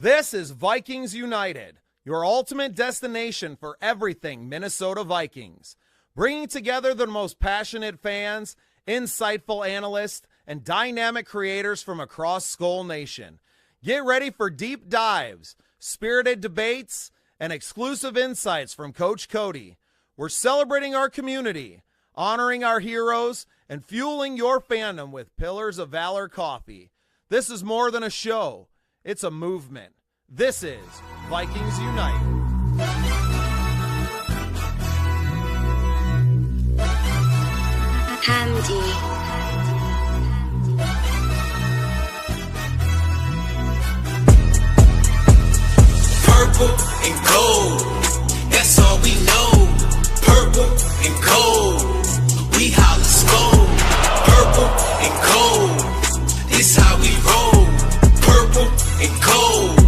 This is Vikings United, your ultimate destination for everything Minnesota Vikings. Bringing together the most passionate fans, insightful analysts, and dynamic creators from across Skol Nation. Get ready for deep dives, spirited debates, and exclusive insights from Coach Cody. We're celebrating our community, honoring our heroes, and fueling your fandom with Pillars of Valor coffee. This is more than a show. It's a movement. This is Vikings United. Handy. Purple and gold, that's all we know. Purple and gold, we holla Skol. Purple and gold, this how we roll. Purple and gold,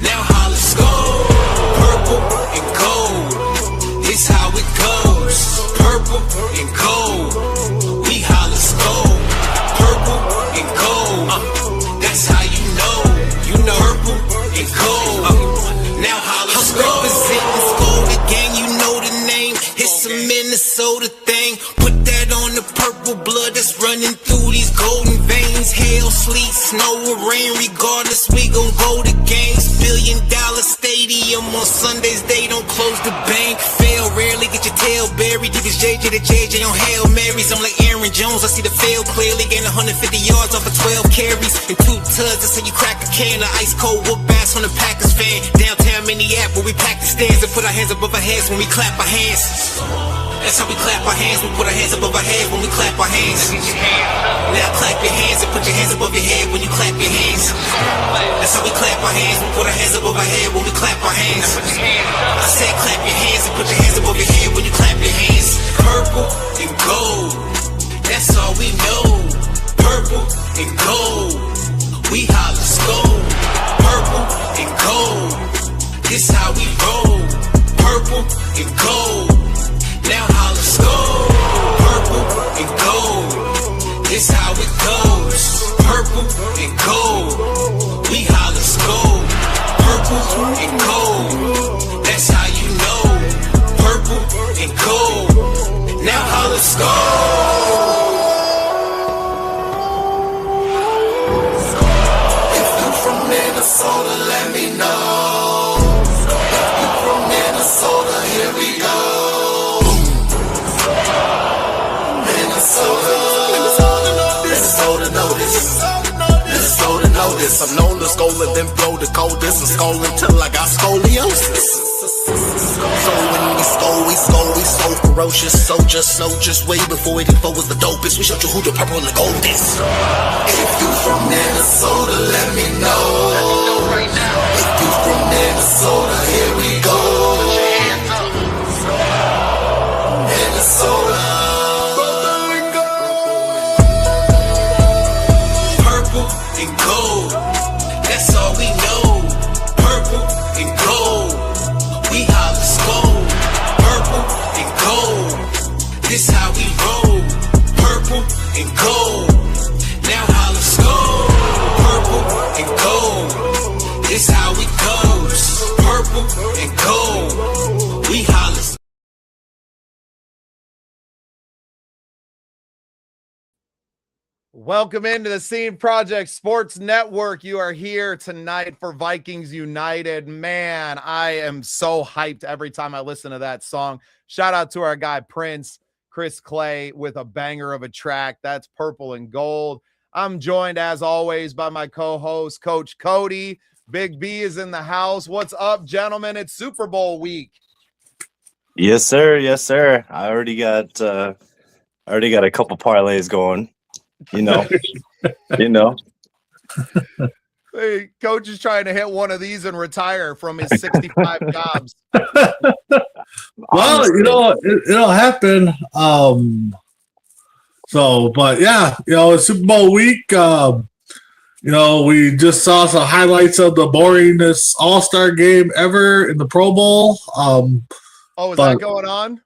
now holla Skol. Purple and gold, this how it goes. Purple and gold, we holla Skol. Purple and gold, that's how you know. Purple and gold, now holla Skol. I'm representing Skol, the gang, you know the name. It's a Minnesota thing. Put that on the purple blood that's running through these golden veins. Hail, sleet, snow, or rain, regardless, we gon' go to games. $1 billion stadium on Sundays, they don't close the bank. Fail rarely, get your tail buried. Give his JJ to JJ on Hail Marys. I'm like Aaron Jones, I see the field clearly. Gain 150 yards off of 12 carries and 2 tugs. That's how you crack a can of ice cold whoop ass on the Packers fan. Downtown Minneapolis, where we pack the stands and put our hands above our heads when we clap our hands. That's how we clap our hands, we put our hands above our head when we clap our hands. Now clap your hands and put your hands above your head when you clap your hands. That's how we clap our hands, we put our hands above our head when we clap our hands. I said clap your hands and put your hands above your head when you clap your hands. Purple and gold, that's all we know. Purple and gold, we holla Skol. Purple and gold, this how we roll. Purple and gold, now holla Skol. Purple and gold, this how it goes. Purple and gold, we holla Skol. Purple and gold, that's how you know. Purple and gold, now holla Skol. If you from Minnesota, let me know. If you from Minnesota, here we go. Minnesota notice. I'm known to Skol and then blow the coldest and Skol until I got scoliosis. So when we Skol, we so ferocious. So just know, just way before 84 was the dopest. We showed you who the purple and the gold is. If you from Minnesota, let me know. Right now. If you from Minnesota, here we go. Minnesota. And gold, that's all we know. Purple and gold, we holla Skol. Purple and gold, this how we roll. Purple and gold, now holla Skol. Purple and gold, this how it goes. Purple and gold, we holla Skol. Welcome into the Scene Project Sports Network. You are here tonight for Vikings United. Man, I am so hyped every time I listen to that song. Shout out to our guy Prince, Chris Clay, with a banger of a track. That's Purple and Gold. I'm joined, as always, by my co-host, Coach Cody. Big B is in the house. What's up, gentlemen? It's Super Bowl week. Yes, sir. Yes, sir. I already got a couple parlays going. You know. Hey, Coach is trying to hit one of these and retire from his 65 jobs. Well, it'll happen. But yeah, it's Super Bowl week. We just saw some highlights of the boringest All-Star game ever in the Pro Bowl. Is that going on?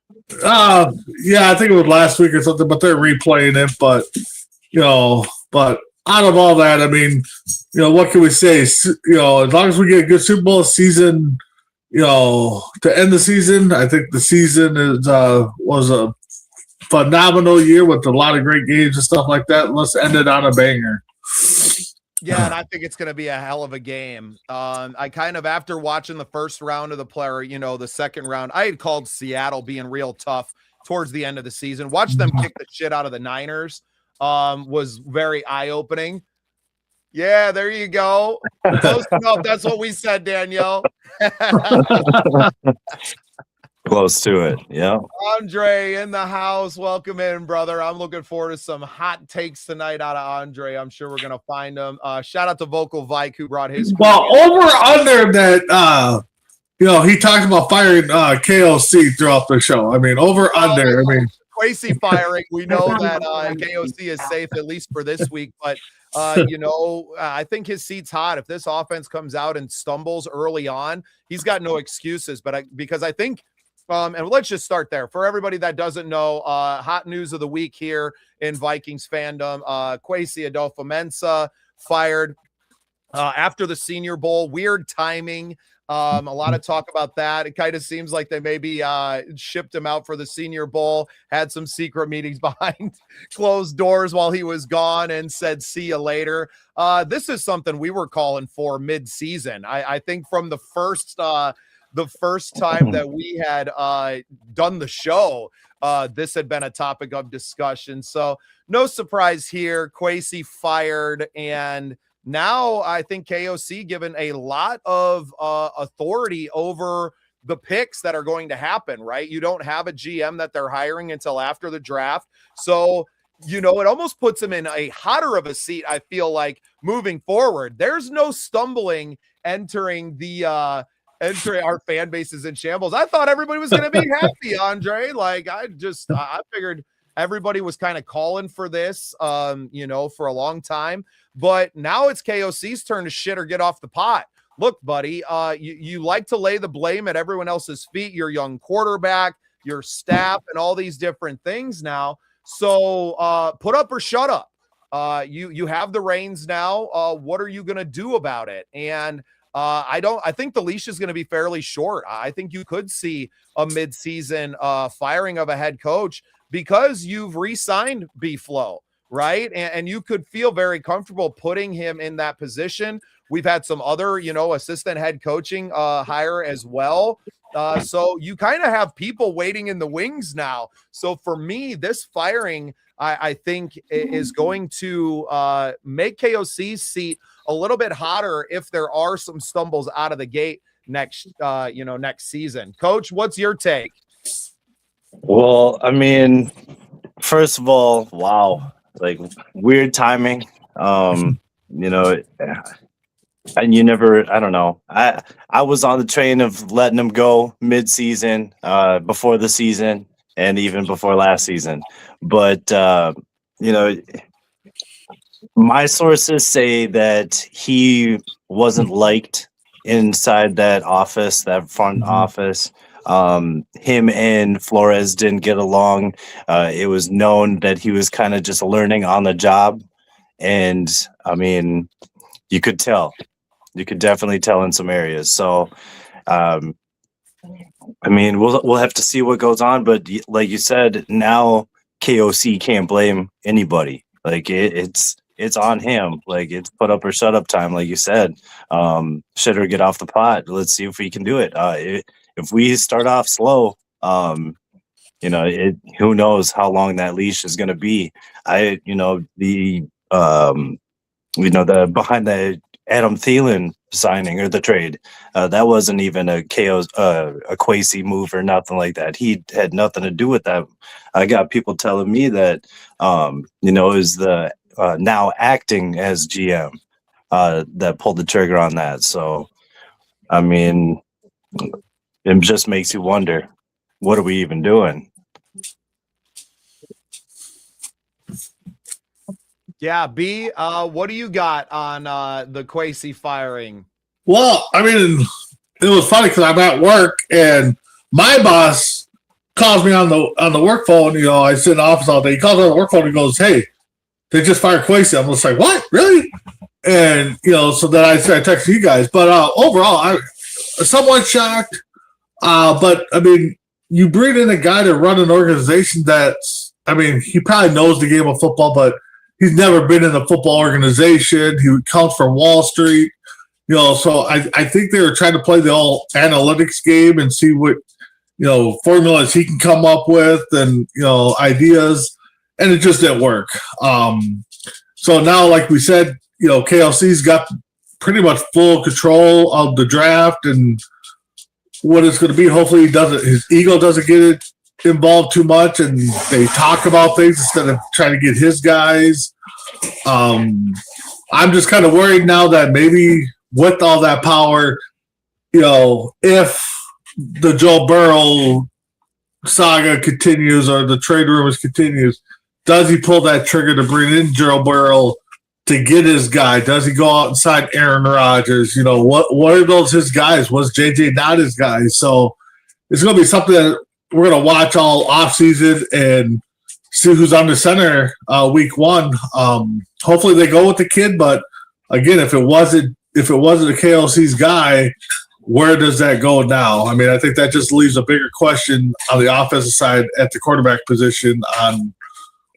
Yeah, I think it was last week or something, but they're replaying it. But out of all that, I mean, what can we say? As long as we get a good Super Bowl season, to end the season, I think the season was a phenomenal year with a lot of great games and stuff like that. Let's end it on a banger. Yeah, and I think it's going to be a hell of a game. I kind of, after watching the first round of the player, the second round, I had called Seattle being real tough towards the end of the season. Watch them kick the shit out of the Niners was very eye-opening. Yeah, there you go. Close enough. That's what we said, Danielle. Close to it. Yeah. Andre in the house. Welcome in, brother. I'm looking forward to some hot takes tonight out of Andre. I'm sure we're gonna find them. Shout out to Vocal Vike who brought his. Well, over under that. He talked about firing KOC throughout the show. I mean, over under. I mean, Quasi firing. We know that KOC is safe at least for this week, but I think his seat's hot. If this offense comes out and stumbles early on, he's got no excuses. But because I think. And let's just start there. For everybody that doesn't know, hot news of the week here in Vikings fandom, Kwesi Adolfo-Mensah fired after the Senior Bowl. Weird timing. A lot of talk about that. It kind of seems like they maybe shipped him out for the Senior Bowl, had some secret meetings behind closed doors while he was gone and said, see you later. This is something we were calling for mid-season. I think from the first time that we had done the show, this had been a topic of discussion. So no surprise here. Kwesi fired, and now I think KOC given a lot of authority over the picks that are going to happen, right? You don't have a GM that they're hiring until after the draft. So, it almost puts him in a hotter of a seat, I feel like, moving forward. There's no stumbling entering our fan base is in shambles. I thought everybody was going to be happy, Andre. Like, I figured everybody was kind of calling for this, for a long time. But now it's KOC's turn to shit or get off the pot. Look, buddy, you like to lay the blame at everyone else's feet, your young quarterback, your staff, and all these different things now. So put up or shut up. You have the reins now. What are you going to do about it? And I think the leash is going to be fairly short. I think you could see a midseason firing of a head coach because you've re-signed B-Flow, right? And you could feel very comfortable putting him in that position. We've had some other, assistant head coaching hire as well. So you kind of have people waiting in the wings now. So for me, this firing, I think, is going to make KOC's seat a little bit hotter if there are some stumbles out of the gate next season. Coach, what's your take? Well, I mean, first of all, wow, like weird timing. And you never, I don't know. I was on the train of letting him go mid-season, before the season, and even before last season. But, my sources say that he wasn't liked inside that office, that front office. Him and Flores didn't get along. It was known that he was kind of just learning on the job. And, I mean, you could tell. You could definitely tell in some areas. So, I mean, we'll have to see what goes on. But like you said, now KOC can't blame anybody. Like it's on him. Like it's put up or shut up time. Like you said, shit or get off the pot. Let's see if we can do it. If we start off slow, who knows how long that leash is going to be. The behind the Adam Thielen signing or the trade, that wasn't even a Kwesi move or nothing like that. He had nothing to do with that. I got people telling me that, is the now acting as GM that pulled the trigger on that. So, I mean, it just makes you wonder, what are we even doing? Yeah, B, what do you got on the Kwesi firing? Well, I mean, it was funny because I'm at work and my boss calls me on the work phone. I sit in the office all day. He calls me on the work phone and goes, "Hey, they just fired Quasi. I'm just like, what? Really? And, so then I texted you guys. But overall, I'm somewhat shocked. But, I mean, you bring in a guy to run an organization he probably knows the game of football, but he's never been in a football organization. He comes from Wall Street. So I think they were trying to play the all analytics game and see what, formulas he can come up with and, ideas. And it just didn't work. So now, like we said, KLC's got pretty much full control of the draft and what it's going to be. Hopefully his ego doesn't get it involved too much and they talk about things instead of trying to get his guys. I'm just kind of worried now that maybe with all that power, if the Joe Burrow saga continues or the trade rumors continues, does he pull that trigger to bring in Joe Burrow to get his guy? Does he go out and sign Aaron Rodgers? What are those his guys? Was JJ not his guy? So it's going to be something that we're going to watch all offseason and see who's under center week one. Hopefully they go with the kid, but again, if it wasn't a KLC's guy, where does that go now? I mean, I think that just leaves a bigger question on the offensive side at the quarterback position on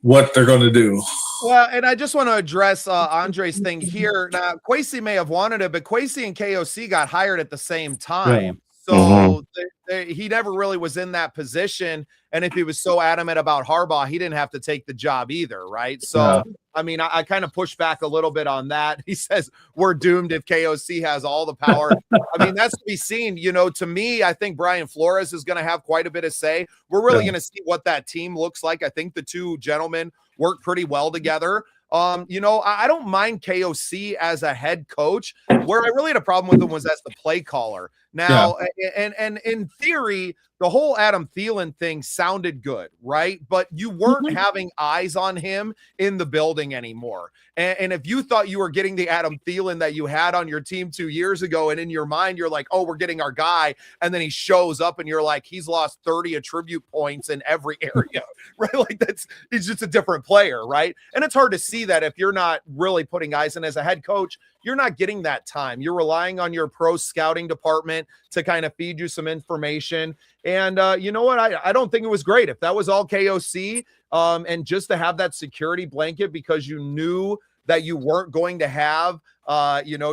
what they're going to do. Well, and I just want to address Andre's thing here. Now, Quasi may have wanted it, but Quasi and KOC got hired at the same time. Yeah. So he never really was in that position. And if he was so adamant about Harbaugh, he didn't have to take the job either, right? So, I mean, I kind of push back a little bit on that. He says we're doomed if KOC has all the power. I mean, that's to be seen. To me, I think Brian Flores is going to have quite a bit of say. We're really going to see what that team looks like. I think the two gentlemen work pretty well together. I don't mind KOC as a head coach. Where I really had a problem with him was as the play caller. Now, and in theory, the whole Adam Thielen thing sounded good, right? But you weren't having eyes on him in the building anymore. And if you thought you were getting the Adam Thielen that you had on your team 2 years ago, and in your mind, you're like, oh, we're getting our guy. And then he shows up and you're like, he's lost 30 attribute points in every area, right? Like he's just a different player, right? And it's hard to see that if you're not really putting eyes in as a head coach. You're not getting that time. You're relying on your pro scouting department to kind of feed you some information. And you know what? I don't think it was great. If that was all KOC and just to have that security blanket because you knew that you weren't going to have,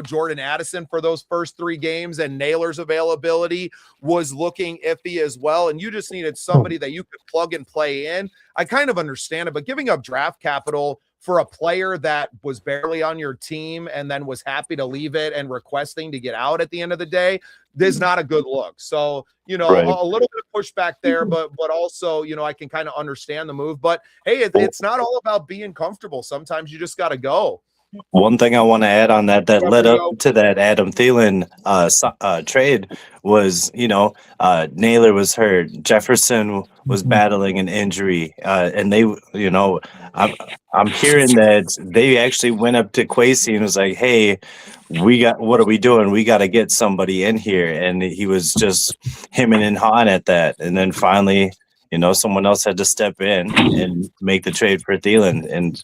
Jordan Addison for those first 3 games and Naylor's availability was looking iffy as well. And you just needed somebody that you could plug and play in. I kind of understand it, but giving up draft capital for a player that was barely on your team and then was happy to leave it and requesting to get out at the end of the day, this is not a good look. So, right. A little bit of pushback there, but also, I can kind of understand the move. But hey, it's not all about being comfortable. Sometimes you just got to go. One thing I want to add on that led up to that Adam Thielen trade was, Naylor was hurt. Jefferson was battling an injury. And they, I'm hearing that they actually went up to Quasi and was like, hey, what are we doing? We got to get somebody in here. And he was just hemming and hawing at that. And then finally, someone else had to step in and make the trade for Thielen. And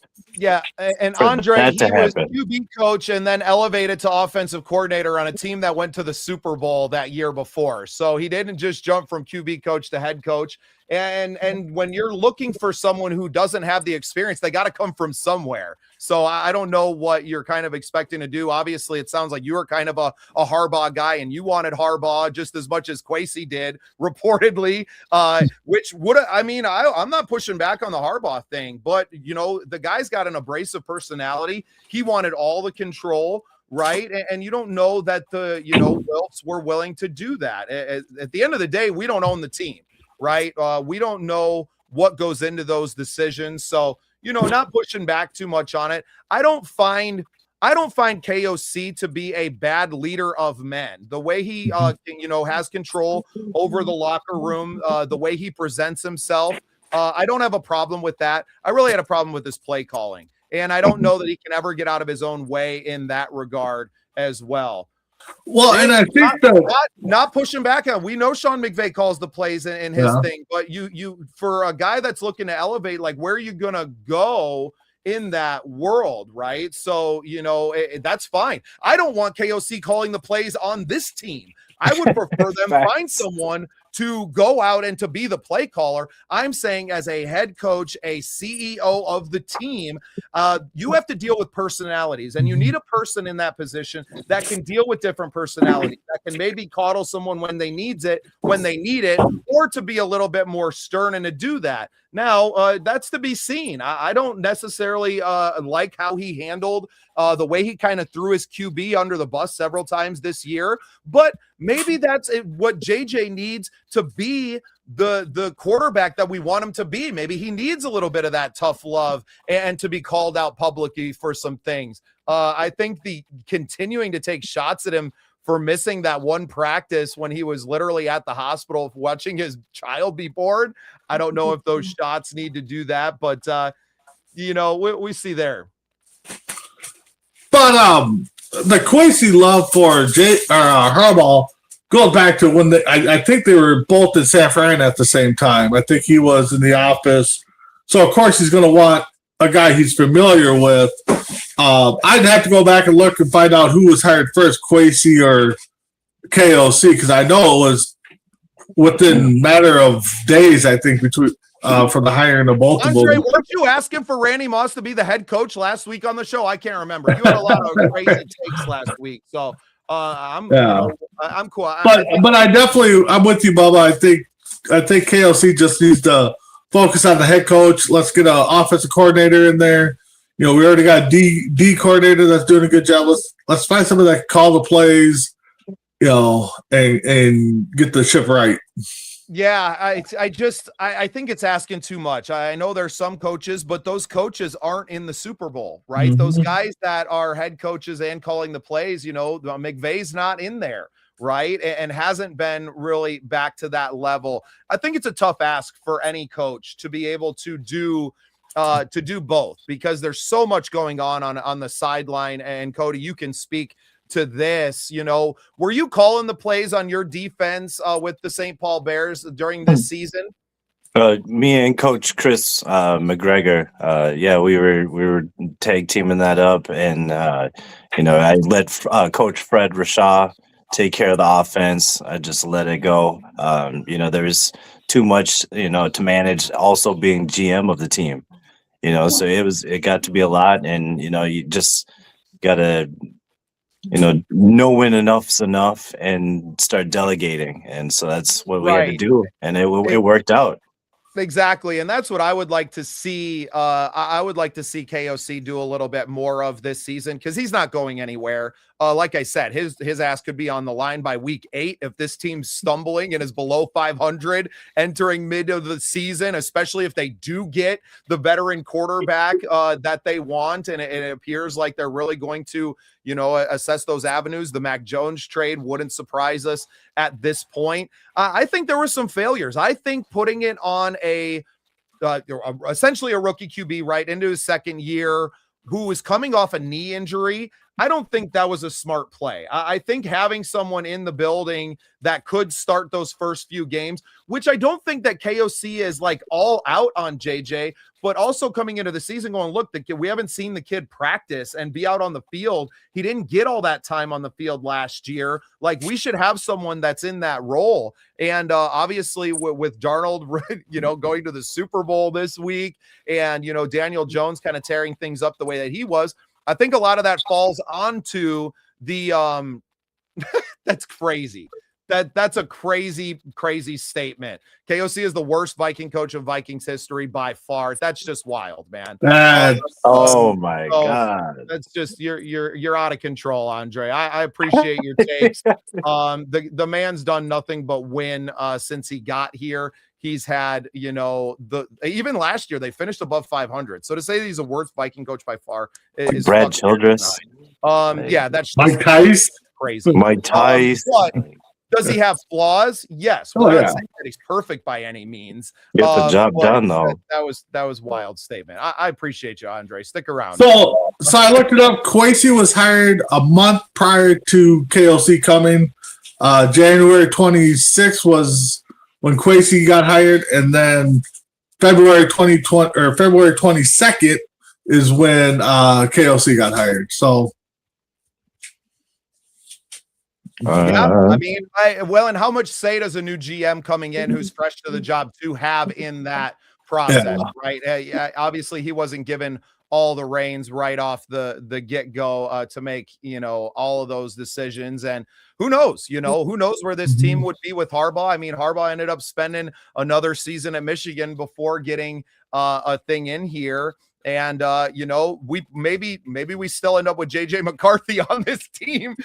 Andre, he was QB coach and then elevated to offensive coordinator on a team that went to the Super Bowl that year before. So he didn't just jump from QB coach to head coach. And when you're looking for someone who doesn't have the experience, they got to come from somewhere. So I don't know what you're kind of expecting to do. Obviously, it sounds like you were kind of a Harbaugh guy and you wanted Harbaugh just as much as Quasi did, reportedly, which would I'm not pushing back on the Harbaugh thing, but, the guy's got an abrasive personality. He wanted all the control. Right. And you don't know that the, Wilfs were willing to do that. At the end of the day, we don't own the team. Right. We don't know what goes into those decisions. So, not pushing back too much on it. I don't find KOC to be a bad leader of men. The way he, has control over the locker room, the way he presents himself. I don't have a problem with that. I really had a problem with his play calling. And I don't know that he can ever get out of his own way in that regard as well. Well, and I think not pushing back on. We know Sean McVay calls the plays in his thing, but you for a guy that's looking to elevate, like where are you gonna go in that world, right? So, that's fine. I don't want KOC calling the plays on this team. I would prefer them find someone to go out and to be the play caller. I'm saying as a head coach, a CEO of the team, you have to deal with personalities, and you need a person in that position that can deal with different personalities, that can maybe coddle someone when they need it, or to be a little bit more stern and to do that. Now, that's to be seen. I don't necessarily like how he handled the way he kind of threw his QB under the bus several times this year, but maybe that's what JJ needs to be the quarterback that we want him to be. Maybe he needs a little bit of that tough love and to be called out publicly for some things. I think the continuing to take shots at him for missing that one practice when he was literally at the hospital watching his child be born. I don't know if those shots need to do that, but we see there. But the Quincy love for Harbaugh goes back to when I think they were both in San Fran at the same time. I think he was in the office. So, of course, he's going to want a guy he's familiar with. I'd have to go back and look and find out who was hired first, Quincy or KOC, because I know it was within a matter of days, I think, between from the hiring of both of them. Andre, weren't you asking for Randy Moss to be the head coach last week on the show? I can't remember. You had a lot of crazy takes last week, so I'm cool. But I'm with you, Bubba. I think KOC just needs to focus on the head coach. Let's get an offensive coordinator in there. We already got a D coordinator that's doing a good job. Let's find someone that can call the plays, and get the ship right. Yeah, I think it's asking too much. I know there's some coaches, but those coaches aren't in the Super Bowl, right? Mm-hmm. Those guys that are head coaches and calling the plays, McVay's not in there, right? And hasn't been really back to that level. I think it's a tough ask for any coach to be able to do both, because there's so much going on the sideline. And Cody, you can speak to this. Were you calling the plays on your defense with the St. Paul Bears during this season? Me and Coach Chris McGregor, we were tag teaming that up, and I let Coach Fred Rashaw take care of the offense. I just let it go. There's too much, to manage. Also being GM of the team, so it got to be a lot, and you just gotta. Know when enough's enough and start delegating. And so that's what we had to do. And it worked out. Exactly. And that's what I would like to see. I would like to see KOC do a little bit more of this season, because he's not going anywhere. Like I said, his ass could be on the line by week 8 if this team's stumbling and is below 500 entering mid of the season, especially if they do get the veteran quarterback that they want. And it appears like they're really going to, assess those avenues. The Mac Jones trade wouldn't surprise us at this point. I think there were some failures. I think putting it on essentially a rookie QB right into his second year, who is coming off a knee injury, I don't think that was a smart play. I think having someone in the building that could start those first few games, which I don't think that KOC is like all out on JJ, but also coming into the season going, look, we haven't seen the kid practice and be out on the field. He didn't get all that time on the field last year. Like, we should have someone that's in that role. And obviously with Darnold, going to the Super Bowl this week, and, Daniel Jones kind of tearing things up the way that he was, I think a lot of that falls onto the that's crazy. That's a crazy statement. KOC is the worst Viking coach of Vikings history by far. That's just wild, man. Oh my God. That's just you're out of control, Andre. I appreciate your takes. The man's done nothing but win since he got here. He's had, even last year they finished above 500. So to say that he's the worst Viking coach by far is Brad Childress. That's Mike Tice. Crazy. Mike Tice. Does he have flaws? Yes. We're not saying that he's perfect by any means. Get the job done, though. That was wild statement. I appreciate you, Andre. Stick around. So I looked it up. Quincy was hired a month prior to KOC coming. January 26th was when Quincy got hired, and then February 22nd is when KOC got hired. So yeah, I mean, and how much say does a new GM coming in who's fresh to the job to have in that process, right? Obviously, he wasn't given all the reins right off the get-go to make, all of those decisions. And who knows where this team would be with Harbaugh. I mean, Harbaugh ended up spending another season at Michigan before getting a thing in here. And we maybe we still end up with JJ McCarthy on this team,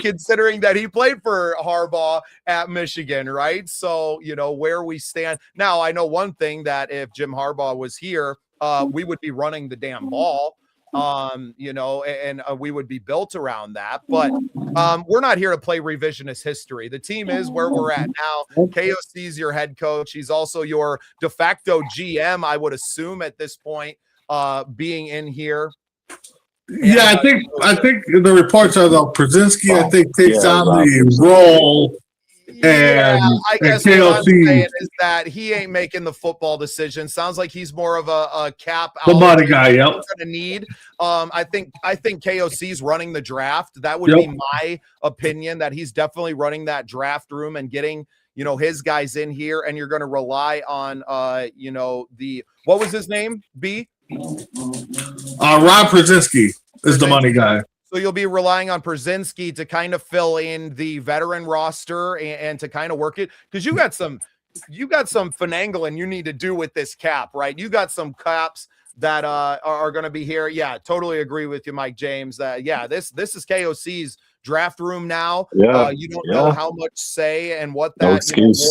considering that he played for Harbaugh at Michigan, right? So where we stand now. I know one thing, that if Jim Harbaugh was here, we would be running the damn ball, and we would be built around that. But we're not here to play revisionist history. The team is where we're at now. KOC's your head coach. He's also your de facto GM, I would assume, at this point. Being in here. Yeah, I think the reports are that Przinski, I think, takes on the role. And I guess and what I'm KOC, saying is that he ain't making the football decision. Sounds like he's more of a cap. The money guy, yep. Going to need. I think KOC's running the draft. That would be my opinion. That he's definitely running that draft room and getting his guys in here. And you're going to rely on what was his name? B. Rob Przinski is the money guy. So you'll be relying on Przinski to kind of fill in the veteran roster and to kind of work it, because you got some finagling you need to do with this cap, right? You got some caps that are going to be here. Yeah, totally agree with you, Mike James. This is KOC's draft room now. You don't know how much say and what that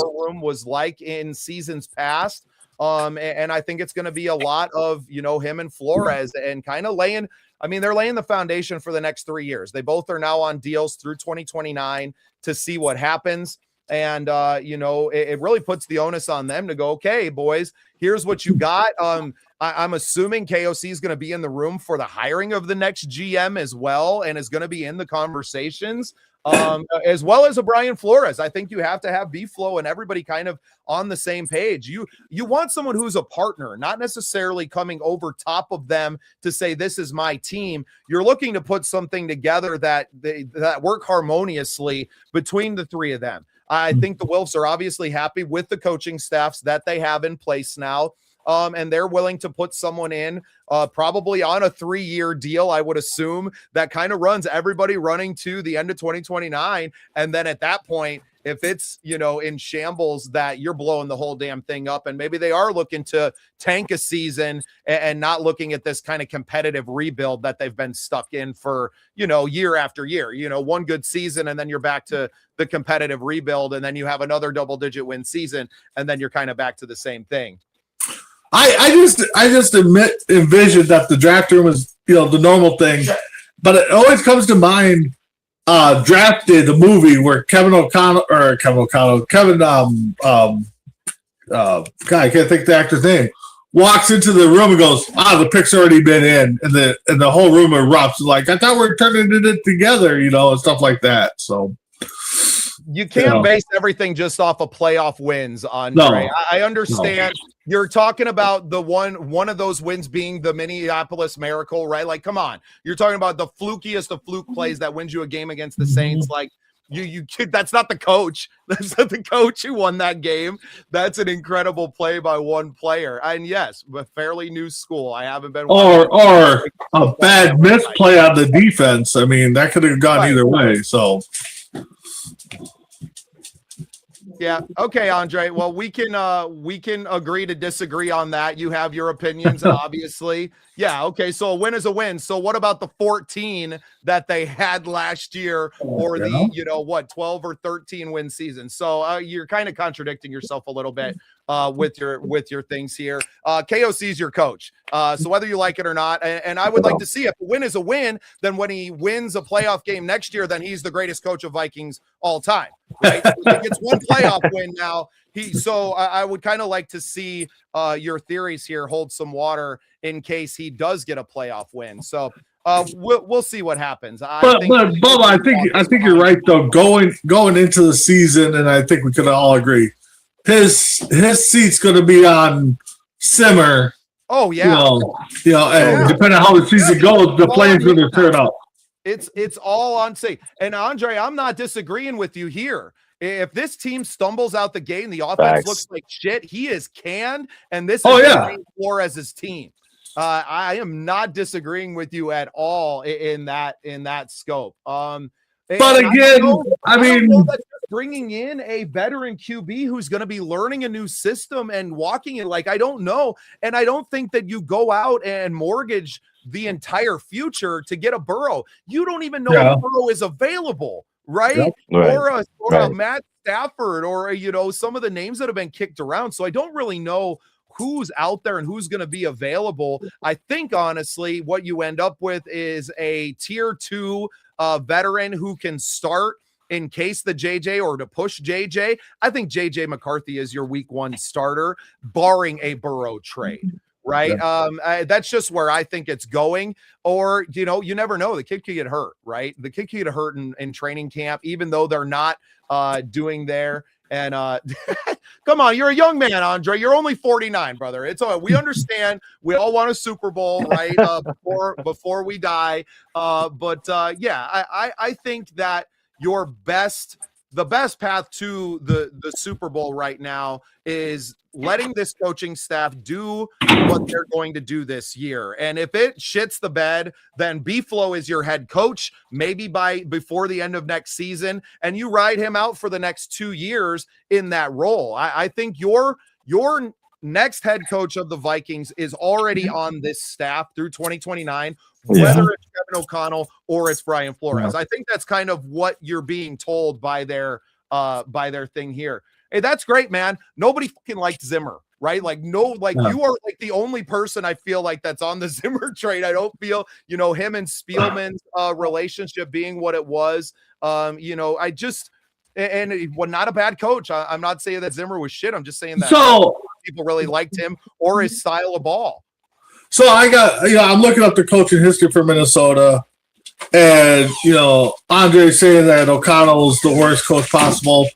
war room was like in seasons past. And I think it's going to be a lot of, him and Flores and kind of they're laying the foundation for the next 3 years. They both are now on deals through 2029 to see what happens. And, it really puts the onus on them to go, okay, boys, here's what you got. I'm assuming KOC is going to be in the room for the hiring of the next GM as well, and is going to be in the conversations. As well as a Brian Flores. I think you have to have B-Flow and everybody kind of on the same page. You want someone who's a partner, not necessarily coming over top of them to say, this is my team. You're looking to put something together that work harmoniously between the three of them. I think the Wilfs are obviously happy with the coaching staffs that they have in place now. And they're willing to put someone in probably on a 3-year deal, I would assume, that kind of runs everybody running to the end of 2029. And then at that point, if it's, in shambles, that you're blowing the whole damn thing up. And maybe they are looking to tank a season and not looking at this kind of competitive rebuild that they've been stuck in for, year after year, one good season, and then you're back to the competitive rebuild. And then you have another double-digit win season, and then you're kind of back to the same thing. I just envision that the draft room is the normal thing, but it always comes to mind Drafted, the movie where Kevin God, I can't think the actor's name, walks into the room and goes, the pick's already been in, and the whole room erupts like, I thought we were turning it together, and stuff like that. So you can't base everything just off of playoff wins, Andre. No, I understand. No. You're talking about the one of those wins being the Minneapolis Miracle, right? Like, come on. You're talking about the flukiest of fluke plays that wins you a game against the Saints. Like, you that's not the coach. That's not the coach who won that game. That's an incredible play by one player. And yes, a fairly new school. I haven't been or a bad misplay on the defense. I mean, that could have gone either way. So yeah. Okay, Andre. Well, we can agree to disagree on that. You have your opinions, obviously. Yeah. Okay. So a win is a win. So what about the 14 that they had last year, or the 12 or 13 win season? So you're kind of contradicting yourself a little bit with your things here. KOC is your coach. So whether you like it or not, and I would like to see if a win is a win, then when he wins a playoff game next year, then he's the greatest coach of Vikings all time. Right? He gets one playoff win now. I would kind of like to see your theories here hold some water in case he does get a playoff win. So we'll see what happens. But Bubba, I think you're right though. Going into the season, and I think we could all agree, his seat's going to be on simmer Oh yeah. And depending on how the season goes, the playing's going to turn out. It's all on safe. And Andre, I'm not disagreeing with you here. If this team stumbles out the gate and the offense looks like shit, he is canned, and this is Brian Flores' team. I am not disagreeing with you at all in that scope. But again, I mean, bringing in a veteran QB who's going to be learning a new system and walking it, like, I don't know. And I don't think that you go out and mortgage the entire future to get a Burrow. You don't even know if Burrow is available, right? Yep. Or a Matt Stafford, or some of the names that have been kicked around. So I don't really know who's out there and who's going to be available. I think honestly what you end up with is a tier 2 veteran who can start in case the JJ, or to push JJ. I think JJ McCarthy is your week 1 starter, barring a Burrow trade. Right. That's just where I think it's going. Or, you never know. The kid could get hurt, right? The kid could get hurt in training camp, even though they're not doing there. And come on, you're a young man, Andre. You're only 49, brother. It's all right. We understand. We all want a Super Bowl, right? Before we die. I think that the best path to the Super Bowl right now is letting this coaching staff do what they're going to do this year. And if it shits the bed, then B-Flow is your head coach, maybe before the end of next season, and you ride him out for the next 2 years in that role. I think your next head coach of the Vikings is already on this staff through 2029, whether it's Kevin O'Connell or it's Brian Flores. I think that's kind of what you're being told by their thing here. Hey, that's great, man. Nobody fucking liked Zimmer, right? Like, you are like the only person I feel like that's on the Zimmer trade. I don't feel, him and Spielman's relationship being what it was. And not a bad coach. I'm not saying that Zimmer was shit. I'm just saying that people really liked him or his style of ball. So I'm looking up the coaching history for Minnesota, and, Andre saying that O'Connell's the worst coach possible.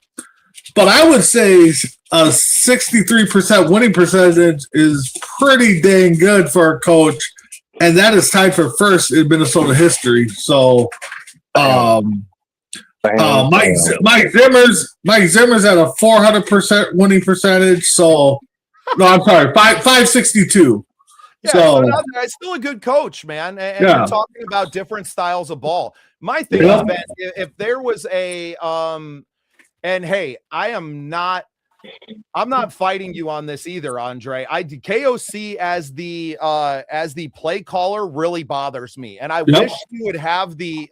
But I would say a 63% winning percentage is pretty dang good for a coach, and that is tied for first in Minnesota history. So, Mike Zimmer's at a 400% winning percentage. So, no, I'm sorry, 562. Yeah, so it's still a good coach, man. And you're talking about different styles of ball. My thing has been, if there was a and hey, I'm not fighting you on this either, Andre. KOC as the play caller really bothers me. And I wish you would have the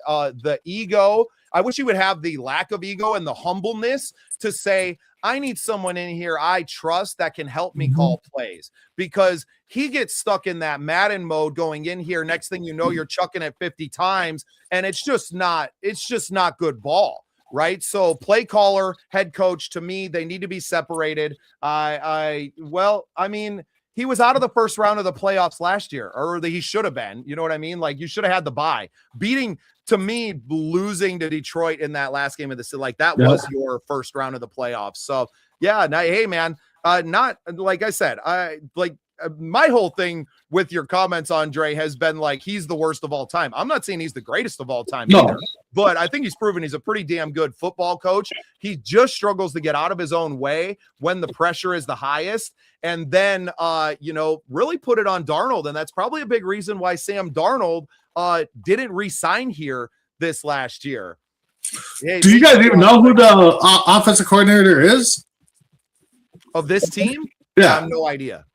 ego. I wish you would have the lack of ego and the humbleness to say, I need someone in here I trust that can help me call plays, because he gets stuck in that Madden mode going in here. Next thing you know, you're chucking it 50 times, and it's just not good ball. Right. So play caller, head coach, to me, they need to be separated. He was out of the first round of the playoffs last year, or he should have been, you know what I mean? Like, you should have had the bye. Losing to Detroit in that last game of the season, like, that was your first round of the playoffs. So hey man, not like I said, my whole thing with your comments, Andre, has been like, he's the worst of all time. I'm not saying he's the greatest of all time either, but I think he's proven he's a pretty damn good football coach. He just struggles to get out of his own way when the pressure is the highest, and then really put it on Darnold. And that's probably a big reason why Sam Darnold didn't re-sign here this last year. Hey, do you guys even know who the offensive coordinator is of this team? Yeah, I have no idea.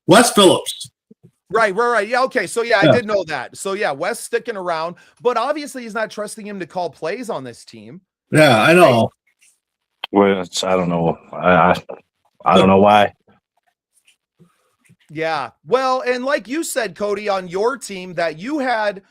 Wes Phillips. Right. Yeah. Okay. So I did know that. So Wes sticking around, but obviously he's not trusting him to call plays on this team. Yeah, I know. Which I don't know. I don't know why. Yeah. Well, and like you said, Cody, on your team, that you had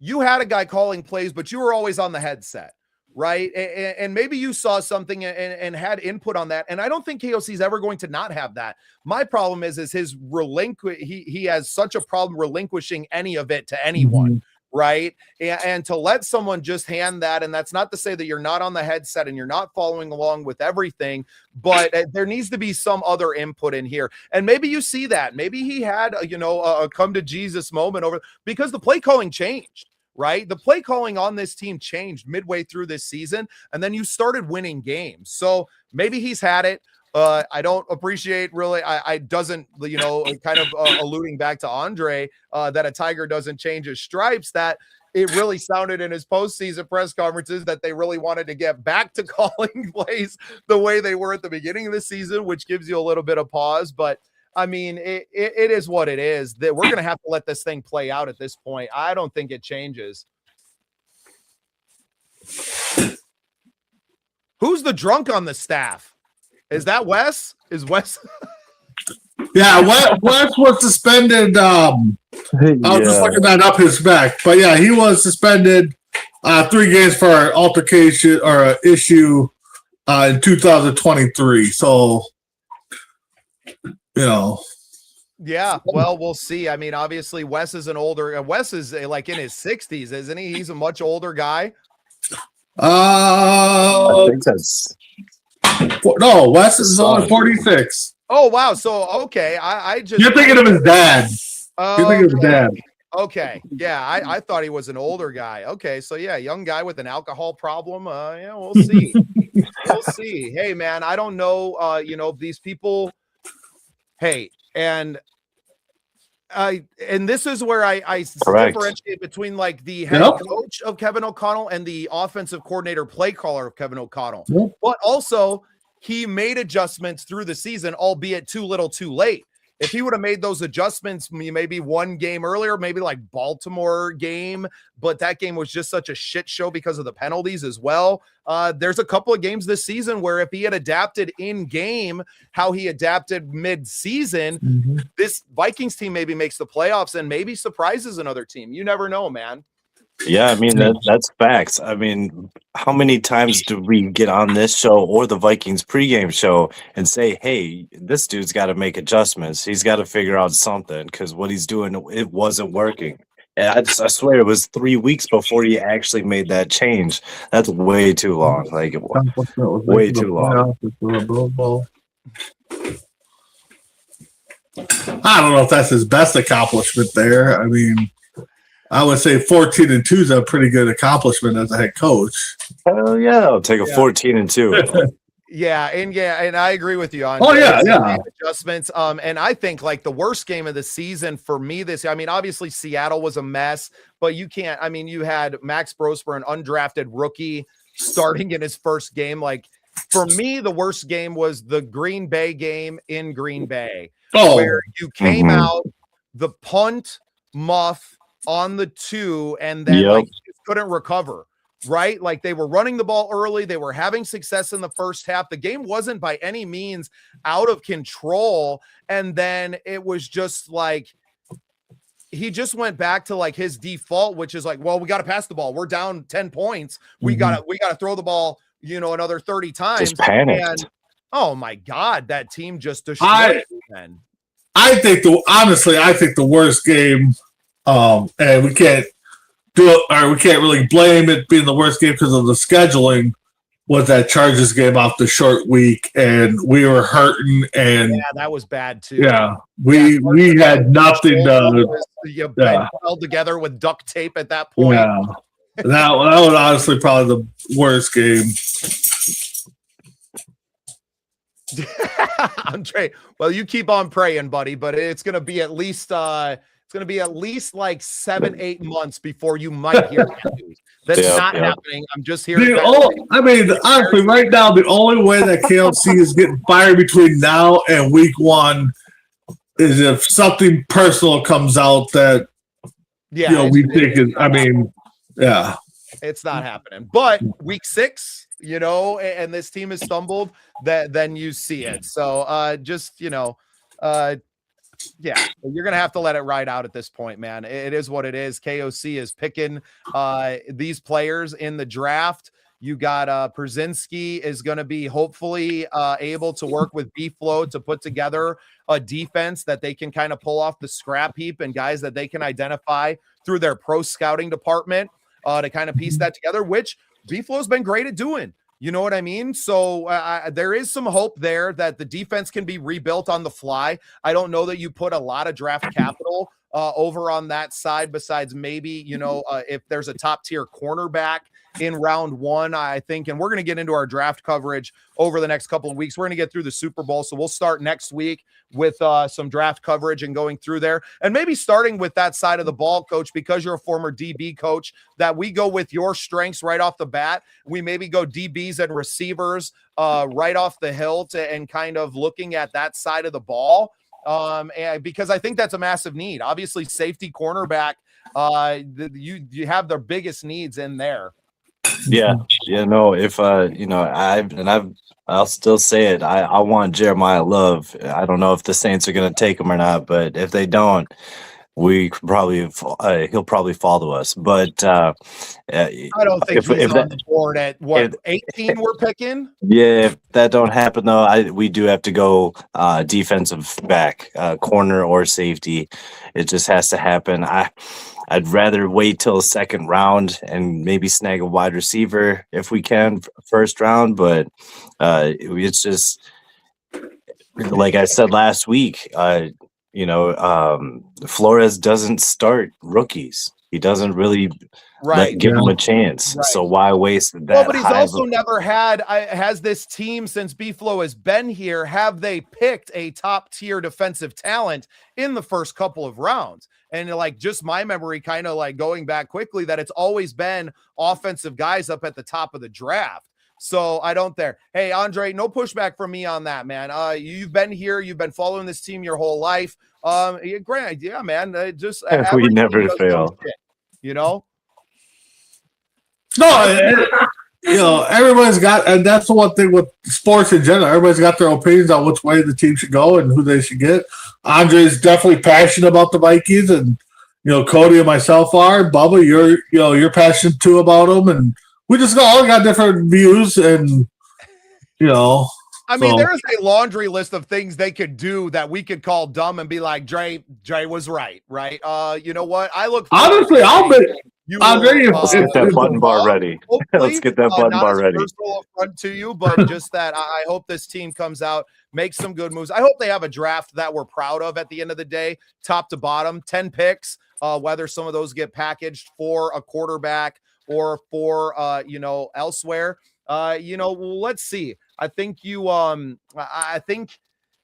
a guy calling plays, but you were always on the headset. Right. And maybe you saw something and had input on that. And I don't think KOC is ever going to not have that. My problem is his he has such a problem relinquishing any of it to anyone. right? And to let someone just hand that, and that's not to say that you're not on the headset and you're not following along with everything, but there needs to be some other input in here. And maybe you see that. Maybe he had, a come to Jesus moment because the play calling changed. Right? The play calling on this team changed midway through this season, and then you started winning games. So maybe he's had it. I don't appreciate really. I doesn't, kind of alluding back to Andre that a Tiger doesn't change his stripes. That it really sounded in his postseason press conferences that they really wanted to get back to calling plays the way they were at the beginning of the season, which gives you a little bit of pause. But I mean, it is what it is. That we're going to have to let this thing play out at this point. I don't think it changes. Who's the drunk on the staff? Is that Wes? Is Wes? Yeah, Wes was suspended. I was just looking that up his back. But yeah, he was suspended 3 games for an altercation or issue in 2023. So, Yeah, well, we'll see. I mean, obviously, Wes is Wes is like in his 60s, isn't he? He's a much older guy. I think that's no. Wes is only 46. Oh wow! So okay, you're thinking of his dad. You're thinking of his dad. Okay, yeah, I thought he was an older guy. Okay, so yeah, young guy with an alcohol problem. Yeah, we'll see. We'll see. Hey, man, I don't know. These people. Hey, and this is where I differentiate between like the head coach of Kevin O'Connell and the offensive coordinator, play caller of Kevin O'Connell. Yep. But also, he made adjustments through the season, albeit too little, too late. If he would have made those adjustments maybe one game earlier, maybe like Baltimore game, but that game was just such a shit show because of the penalties as well. There's a couple of games this season where if he had adapted in game, how he adapted mid-season, this Vikings team maybe makes the playoffs and maybe surprises another team. You never know, man. Yeah, I mean, that's facts. I mean, how many times do we get on this show or the Vikings pregame show and say, hey, this dude's got to make adjustments. He's got to figure out something because what he's doing, it wasn't working. And I swear it was 3 weeks before he actually made that change. That's way too long. Like, way too long. I don't know if that's his best accomplishment there. I mean, I would say 14-2 is a pretty good accomplishment as a head coach. Hell yeah, I'll take a 14-2. Yeah, and I agree with you on. Oh yeah. Adjustments. And I think like the worst game of the season for me this year. I mean, obviously Seattle was a mess, but you can't. I mean, you had Max Brosper, an undrafted rookie, starting in his first game. Like for me, the worst game was the Green Bay game in Green Bay, where you came out the punt muff on the 2 and then like you couldn't recover, right? Like they were running the ball early, they were having success in the first half, the game wasn't by any means out of control, and then it was just like he just went back to like his default, which is like, well, we got to pass the ball, we're down 10 points, we gotta throw the ball another 30 times. Just panicked. And oh my god, that team just destroyed it. I think the worst game, and we can't do it, or we can't really blame it being the worst game because of the scheduling, was that Chargers game off the short week, and we were hurting, and yeah, that was bad too. Yeah, we had nothing to held together with duct tape at that point. Yeah, that was honestly probably the worst game. Andre, well, you keep on praying, buddy, but it's going to be at least like 7-8 months before you might hear news. That's not happening. I'm just here. Honestly, right now, the only way that KLC is getting fired between now and week 1 is if something personal comes out that we think is. I mean, yeah, it's not happening. But week 6, and this team has stumbled, then you see it. So yeah, you're going to have to let it ride out at this point, man. It is what it is. KOC is picking these players in the draft. You got Przynski is going to be hopefully able to work with B-Flow to put together a defense that they can kind of pull off the scrap heap and guys that they can identify through their pro scouting department to kind of piece that together, which B-Flow's been great at doing. You know what I mean? So there is some hope there that the defense can be rebuilt on the fly. I don't know that you put a lot of draft capital over on that side besides maybe, if there's a top tier cornerback in round one, I think, and we're going to get into our draft coverage over the next couple of weeks. We're going to get through the Super Bowl. So we'll start next week with some draft coverage and going through there and maybe starting with that side of the ball, Coach, because you're a former DB coach, that we go with your strengths right off the bat. We maybe go DBs and receivers right off the hilt and kind of looking at that side of the ball. And because I think that's a massive need. Obviously, safety, cornerback, you have their biggest needs in there. Yeah. No, if I'll still say it. I want Jeremiah Love. I don't know if the Saints are going to take him or not, but if they don't, we could probably he'll probably follow us. But I don't think he's on the board at 18 we're picking. Yeah, if that don't happen though, we do have to go defensive back, corner or safety. It just has to happen. I'd rather wait till the second round and maybe snag a wide receiver if we can first round. But it's just like I said last week, Flores doesn't start rookies. He doesn't really give him a chance. Right. So why waste that? Well, but he's also never has this team since B-Flow has been here. Have they picked a top tier defensive talent in the first couple of rounds? And like just my memory kind of like going back quickly that it's always been offensive guys up at the top of the draft. So I don't there. Hey, Andre, no pushback from me on that, man. You've been here. You've been following this team your whole life. Great idea, man. Just we never fail. No, everybody's got, and that's the one thing with sports in general. Everybody's got their opinions on which way the team should go and who they should get. Andre's definitely passionate about the Vikings, and Cody and myself are. Bubba, you're passionate too about them, and we just all got different views, and I mean, there is a laundry list of things they could do that we could call dumb and be like, Dre was right? You know what? I look. Honestly, I'll bet. Let's get that button bar ready. Let's get that button bar ready. Personal affront to you, but just that I hope this team comes out, makes some good moves. I hope they have a draft that we're proud of at the end of the day, top to bottom, 10 picks, whether some of those get packaged for a quarterback or for, elsewhere. Let's see. I think you got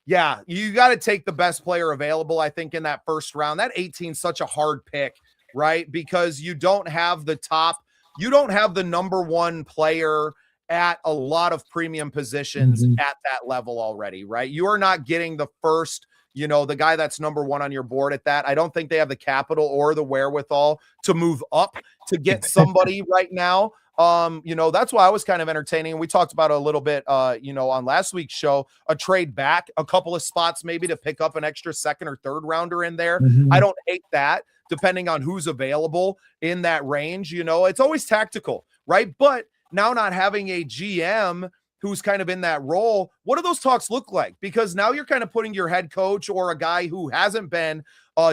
to take the best player available, I think, in that first round. That 18 is such a hard pick, right? Because you don't have the number one player at a lot of premium positions at that level already, right? You are not getting the first, the guy that's number one on your board at that. I don't think they have the capital or the wherewithal to move up to get somebody right now. That's why I was kind of entertaining. And we talked about it a little bit, on last week's show, a trade back a couple of spots, maybe to pick up an extra second or third rounder in there. I don't hate that depending on who's available in that range. It's always tactical, right? But now not having a GM who's kind of in that role, what do those talks look like? Because now you're kind of putting your head coach or a guy who hasn't been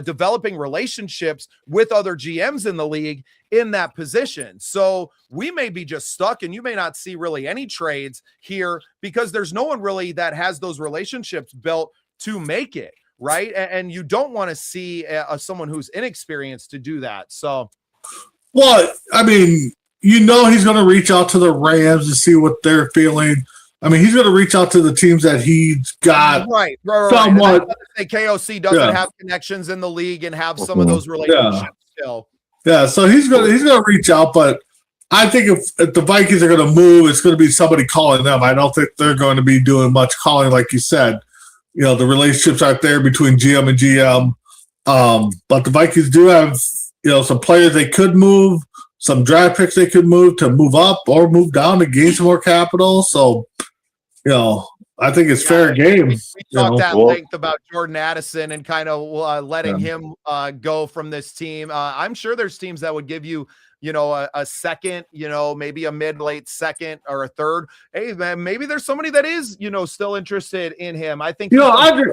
developing relationships with other GMs in the league in that position. So we may be just stuck, and you may not see really any trades here because there's no one really that has those relationships built to make it, right? And you don't want to see someone who's inexperienced to do that. So, well, I mean, he's going to reach out to the Rams to see what they're feeling. I mean, he's going to reach out to the teams that he's got. Right. Somewhat. KOC doesn't have connections in the league and have some of those relationships still. Yeah, so he's going to reach out, but I think if the Vikings are going to move, it's going to be somebody calling them. I don't think they're going to be doing much calling, like you said. The relationships aren't there between GM and GM. But the Vikings do have, some players they could move, some draft picks they could move to move up or move down to gain some more capital. So, I think it's fair game. We talked at length about Jordan Addison and kind of letting him go from this team. I'm sure there's teams that would give you, a second, maybe a mid-late second or a third. Hey, man, maybe there's somebody that is, still interested in him. I think, Andre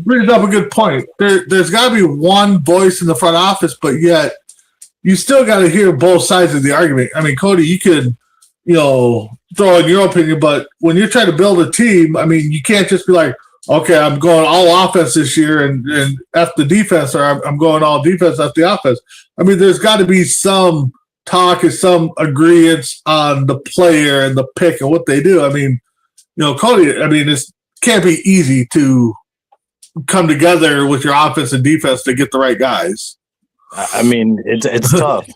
brings up a good point. There's got to be one voice in the front office, but yet you still got to hear both sides of the argument. I mean, Cody, you could, throw in your opinion, but when you're trying to build a team, I mean, you can't just be like, okay, I'm going all offense this year and F the defense, or I'm going all defense, F the offense. I mean, there's got to be some talk and some agreement on the player and the pick and what they do. I mean, Cody, I mean, it can't be easy to come together with your offense and defense to get the right guys. I mean, it's tough,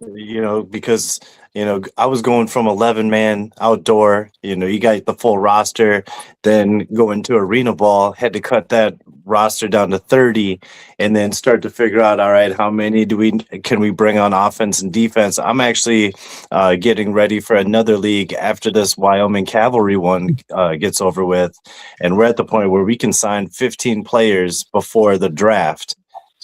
because I was going from 11-man outdoor. You got the full roster, then going to arena ball, had to cut that roster down to 30, and then start to figure out, all right, how many can we bring on offense and defense? I'm actually getting ready for another league after this Wyoming Cavalry one gets over with, and we're at the point where we can sign 15 players before the draft.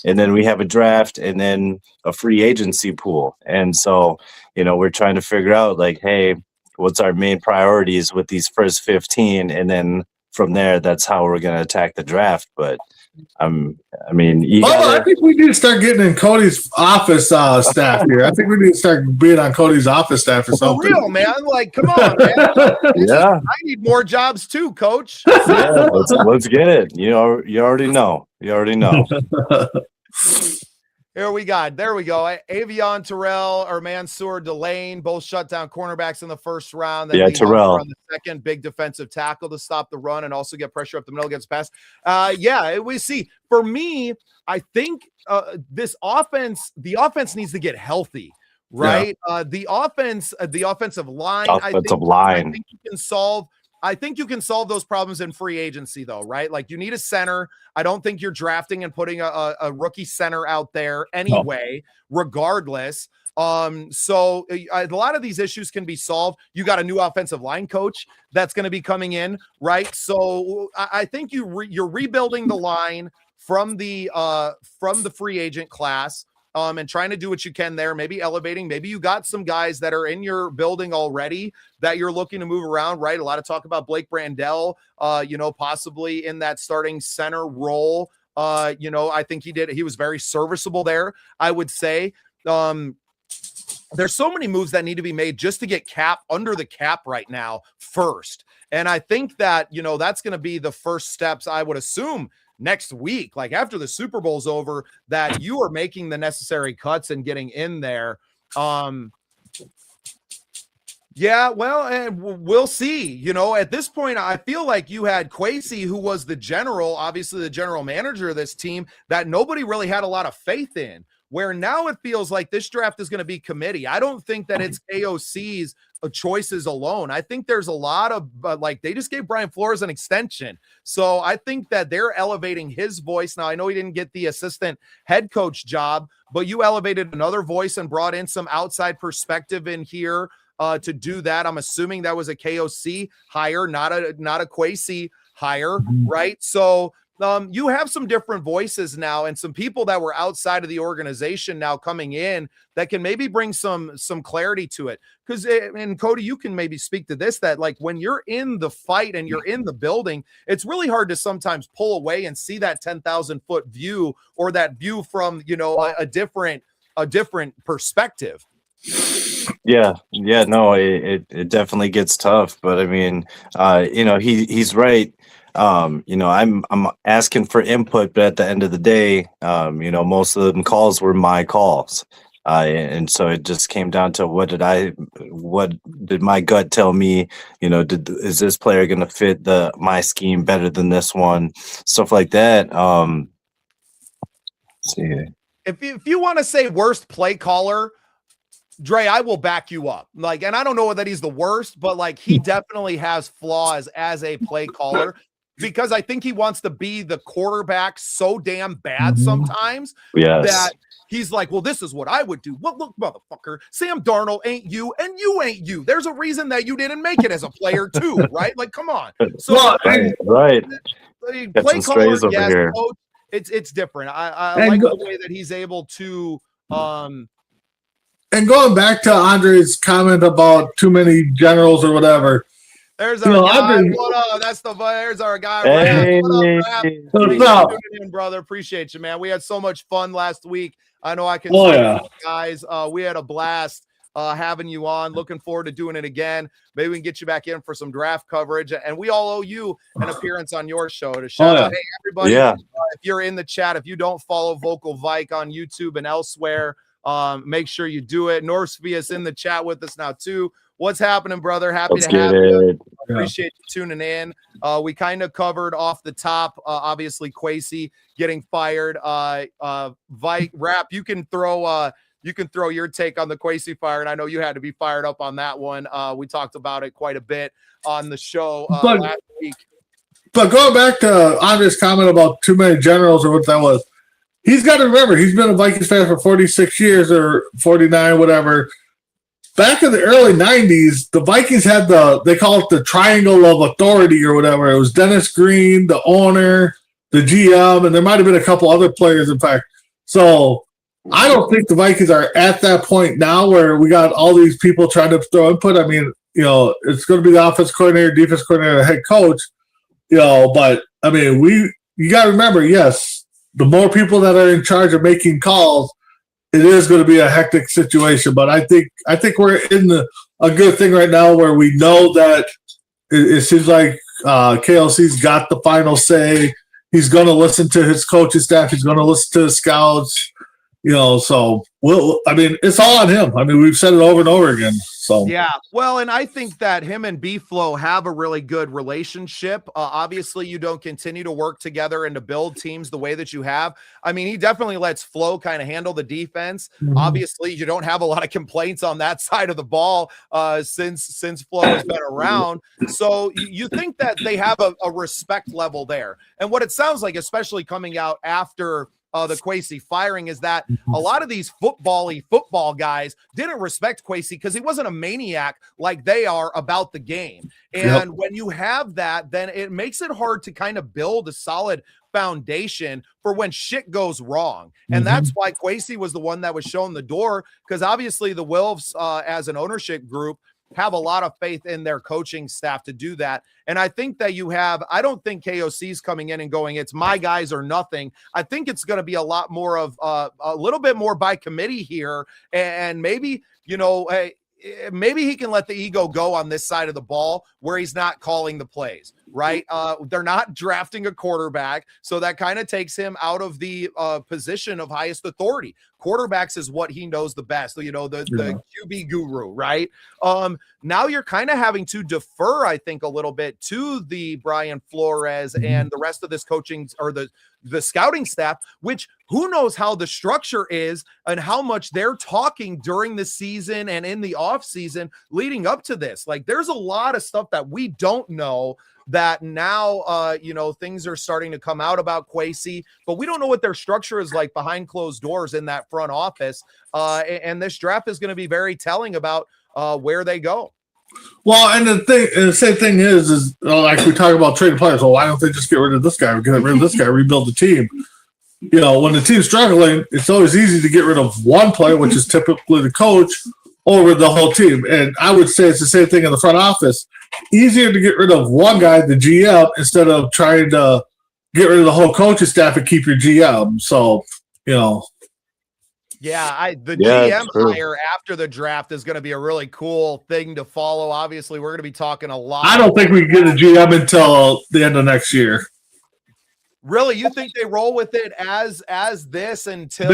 And then we have a draft and then a free agency pool. And so, we're trying to figure out like, hey, what's our main priorities with these first 15? And then from there, that's how we're going to attack the draft. But I think we need to start getting in Cody's office staff here. I think we need to start being on Cody's office staff or something. For real, man. Like, come on, man. Yeah. I need more jobs too, Coach. Yeah, let's get it. You already know. There we go. Avion Terrell or Mansour Delane, both shut down cornerbacks in the first round. Yeah, Terrell on the second, big defensive tackle to stop the run and also get pressure up the middle against pass. We see. For me, I think the offense needs to get healthy, right? Yeah. The offensive line. I think you can solve. I think you can solve those problems in free agency, though, right? Like, you need a center. I don't think you're drafting and putting a rookie center out there anyway, regardless. So a lot of these issues can be solved. You got a new offensive line coach that's going to be coming in, right? So I think you're rebuilding the line from the free agent class. And trying to do what you can there, maybe elevating. Maybe you got some guys that are in your building already that you're looking to move around, right? A lot of talk about Blake Brandel, possibly in that starting center role. I think he was very serviceable there, I would say. There's so many moves that need to be made just to get cap under the cap right now first. And I think that, that's going to be the first steps, I would assume, next week, like after the Super Bowl's over, that you are making the necessary cuts and getting in there. And we'll see. At this point, I feel like you had Kwesi, who was the general manager of this team, that nobody really had a lot of faith in, where now it feels like this draft is going to be committee. I don't think that it's KOC's choices alone. I think there's a lot of they just gave Brian Flores an extension. So I think that they're elevating his voice. Now, I know he didn't get the assistant head coach job, but you elevated another voice and brought in some outside perspective in here to do that. I'm assuming that was a KOC hire, not a Kwesi hire, right? So you have some different voices now and some people that were outside of the organization now coming in that can maybe bring some clarity to it. Because, and Cody, you can maybe speak to this, that like when you're in the fight and you're in the building, it's really hard to sometimes pull away and see that 10,000 foot view or that view from, a different perspective. Yeah, no, it definitely gets tough, but I mean, he's right. I'm asking for input, but at the end of the day, most of them calls were my calls. And so it just came down to what did my gut tell me, is this player going to fit my scheme better than this one? Stuff like that. See. If you want to say worst play caller, Dre, I will back you up. Like, and I don't know that he's the worst, but like he definitely has flaws as a play caller. Because I think he wants to be the quarterback so damn bad sometimes that he's like, well, this is what I would do. Well, look, motherfucker, Sam Darnold ain't you, and you ain't you. There's a reason that you didn't make it as a player too, right? Like, come on. So, right. Play caller, yes, coach, it's different. I like the way that he's able to And going back to Andre's comment about too many generals or whatever. There's our guy. What up? There's our guy. Hey. What up, Rap? What's up? Tuning in, brother. Appreciate you, man. We had so much fun last week. I know I can guys. We had a blast having you on. Looking forward to doing it again. Maybe we can get you back in for some draft coverage. And we all owe you an appearance on your show to shout out. Hey, everybody. Yeah. If you're in the chat, if you don't follow Vocal Vike on YouTube and elsewhere, make sure you do it. Norsevia's in the chat with us now too. What's happening, brother? Happy to have you. Appreciate you tuning in. We kind of covered off the top, obviously Kwesi getting fired. Vike, Rap, you can throw your take on the Kwesi fire, and I know you had to be fired up on that one. We talked about it quite a bit on the show last week. But going back to Andre's comment about too many generals or what that was, he's got to remember he's been a Vikings fan for 46 years or 49, whatever. Back in the early 90s, the Vikings had they call it the triangle of authority or whatever. It was Dennis Green, the owner, the GM, and there might have been a couple other players, in fact. So I don't think the Vikings are at that point now where we got all these people trying to throw input. I mean, it's going to be the offense coordinator, defense coordinator, head coach, but I mean, you got to remember, yes, the more people that are in charge of making calls, it is going to be a hectic situation, but I think we're in a good thing right now where we know that it seems like KLC's got the final say. He's going to listen to his coaching staff. He's going to listen to his scouts. So it's all on him. I mean, we've said it over and over again. So yeah, well, and I think that him and B-Flow have a really good relationship. Obviously, you don't continue to work together and to build teams the way that you have. I mean, he definitely lets Flo kind of handle the defense. Mm-hmm. Obviously, you don't have a lot of complaints on that side of the ball since Flo has been around. So you think that they have a respect level there. And what it sounds like, especially coming out after the Kwesi firing, is that a lot of these football guys didn't respect Kwesi because he wasn't a maniac like they are about the game. And when you have that, then it makes it hard to kind of build a solid foundation for when shit goes wrong. And that's why Kwesi was the one that was shown the door, because obviously the Wolves as an ownership group have a lot of faith in their coaching staff to do that. And I think that I don't think KOC's coming in and going, it's my guys or nothing. I think it's going to be a lot more of a little bit more by committee here. And maybe, maybe he can let the ego go on this side of the ball where he's not calling the plays, right? They're not drafting a quarterback. So that kind of takes him out of the position of highest authority. Quarterbacks is what he knows the best, the QB guru, right? Now you're kind of having to defer, I think, a little bit to the Brian Flores and the rest of this coaching or the scouting staff, which who knows how the structure is and how much they're talking during the season and in the off season leading up to this. Like, there's a lot of stuff that we don't know that now, things are starting to come out about Kwesi, but we don't know what their structure is like behind closed doors in that front office. And this draft is going to be very telling about where they go. Well, and the same thing is like we talk about trading players. Well, why don't they just get rid of this guy or get rid of this guy, rebuild the team? When the team's struggling, it's always easy to get rid of one player, which is typically the coach, over the whole team. And I would say it's the same thing in the front office. Easier to get rid of one guy, the GM, instead of trying to get rid of the whole coaching staff and keep your GM. So, Yeah, GM hire after the draft is going to be a really cool thing to follow. Obviously, we're going to be talking a lot. I don't think we can get a GM until the end of next year. Really? You think they roll with it as this until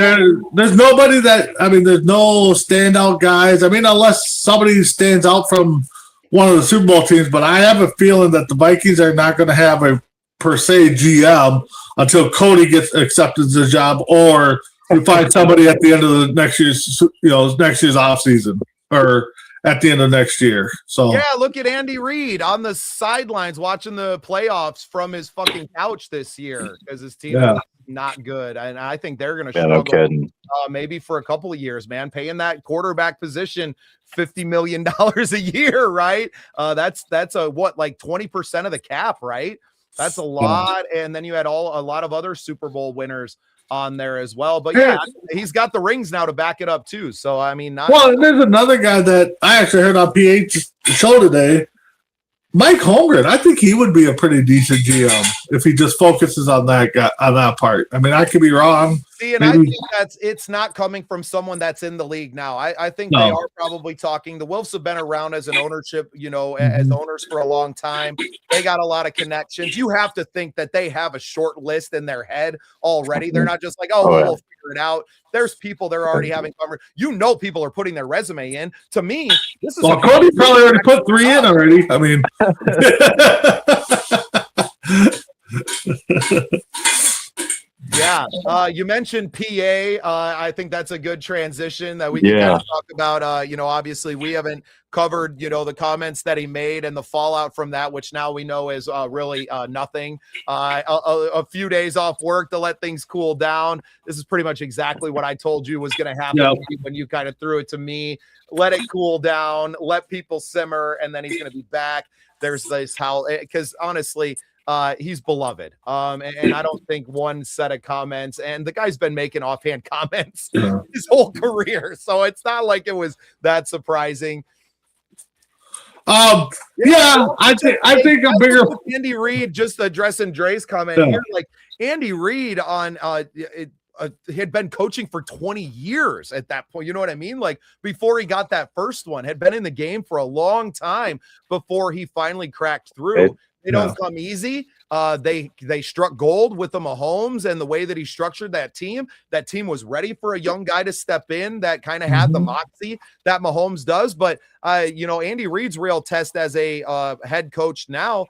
there's nobody there's no standout guys. I mean, unless somebody stands out from one of the Super Bowl teams, but I have a feeling that the Vikings are not going to have a per se GM until Cody gets accepted the job, or we find somebody at the end of the next year's off season or at the end of next year. So yeah, look at Andy Reid on the sidelines watching the playoffs from his fucking couch this year because his team is not good, and I think they're going to struggle maybe for a couple of years. Man, paying that quarterback position $50 million a year, right? That's a what, like 20% of the cap, right? That's a lot. And then you had a lot of other Super Bowl winners on there as well. But yeah, he's got the rings now to back it up too. So I mean, well, there's another guy that I actually heard on PH show today, Mike Holmgren. I think he would be a pretty decent GM if he just focuses on that guy, on that part. I mean, I could be wrong. See, and I think it's not coming from someone that's in the league now. I think they are probably talking. The Wolves have been around as an ownership, as owners for a long time. They got a lot of connections. You have to think that they have a short list in their head already. They're not just like, we'll figure it out. There's people they're already having conversations. People are putting their resume in. To me, this is Cody probably already put 3 in already. I mean, yeah. You mentioned PA. I think that's a good transition that we can kind of talk about. Obviously we haven't covered, the comments that he made and the fallout from that, which now we know is really nothing. A few days off work to let things cool down. This is pretty much exactly what I told you was going to happen when you kind of threw it to me. Let it cool down, let people simmer, and then he's going to be back. There's this because honestly, he's beloved. And I don't think one set of comments, and the guy's been making offhand comments his whole career. So it's not like it was that surprising. I think a bigger Andy Reid, just addressing Dre's comment here, like Andy Reid on had been coaching for 20 years at that point. You know what I mean? Like before he got that first one, had been in the game for a long time before he finally cracked through. They don't come easy. They struck gold with the Mahomes and the way that he structured that team. That team was ready for a young guy to step in that kind of had the moxie that Mahomes does. But Andy Reid's real test as a head coach now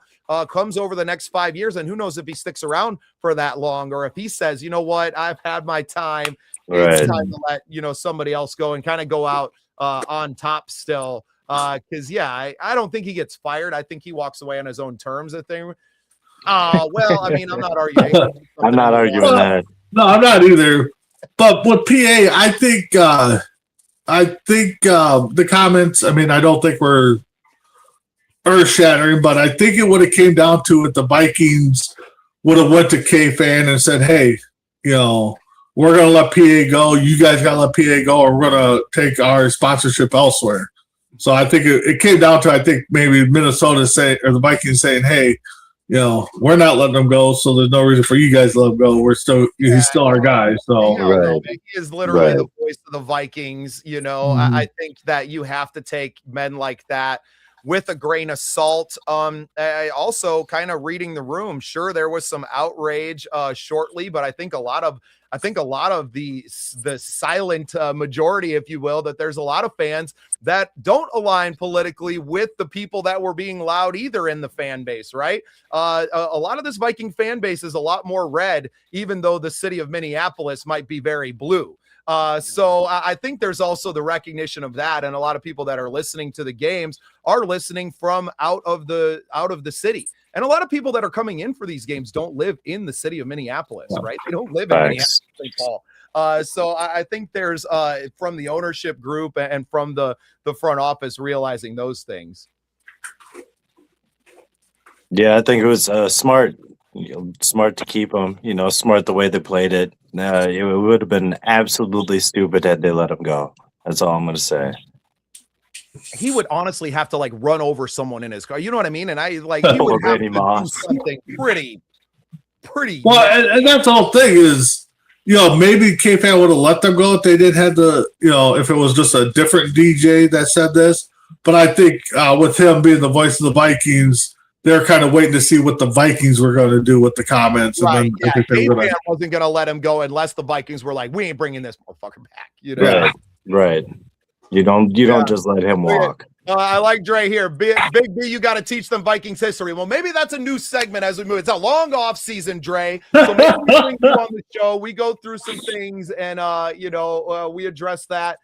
comes over the next 5 years, and who knows if he sticks around for that long, or if he says, you know what, I've had my time. It's time to let somebody else go and kind of go out on top still. Because I don't think he gets fired. I think he walks away on his own terms. Well, I mean, I'm not arguing. I'm not arguing that. No, I'm not either. But with PA, I think the comments. I mean, I don't think we're earth-shattering, but I think it would have came down to it. The Vikings would have went to K-Fan and said, "Hey, we're gonna let PA go. You guys gotta let PA go, or we're gonna take our sponsorship elsewhere." So I think it came down to, maybe Minnesota saying, or the Vikings saying, "Hey, we're not letting them go, so there's no reason for you guys to let him go. He's still our guy." So he is literally the voice of the Vikings. I think that you have to take men like that with a grain of salt. Also kind of reading the room. Sure, there was some outrage shortly, but I think a lot of the silent majority, if you will, that there's a lot of fans that don't align politically with the people that were being loud either in the fan base, right? A lot of this Viking fan base is a lot more red, even though the city of Minneapolis might be very blue. So I think there's also the recognition of that, and a lot of people that are listening to the games are listening from out of the city. And a lot of people that are coming in for these games don't live in the city of Minneapolis, right? They don't live in Minneapolis, St. Paul. So I think there's from the ownership group and from the front office realizing those things. Yeah, I think it was smart to keep them. Smart the way they played it. It would have been absolutely stupid had they let him go. That's all I'm going to say. He would honestly have to run over someone in his car. You know what I mean? And he would have to do something pretty. Well, and that's the whole thing is, maybe K-Fan would have let them go if they didn't have if it was just a different DJ that said this. But I think with him being the voice of the Vikings, they're kind of waiting to see what the Vikings were going to do with the comments. Right. And then K-Fan wasn't going to let him go unless the Vikings were like, we ain't bringing this motherfucker back. Right. You don't just let him walk. I like Dre here. Big B, you got to teach them Vikings history. Well, maybe that's a new segment as we move. It's a long off season, Dre. So maybe we bring you on the show. We go through some things and, we address that.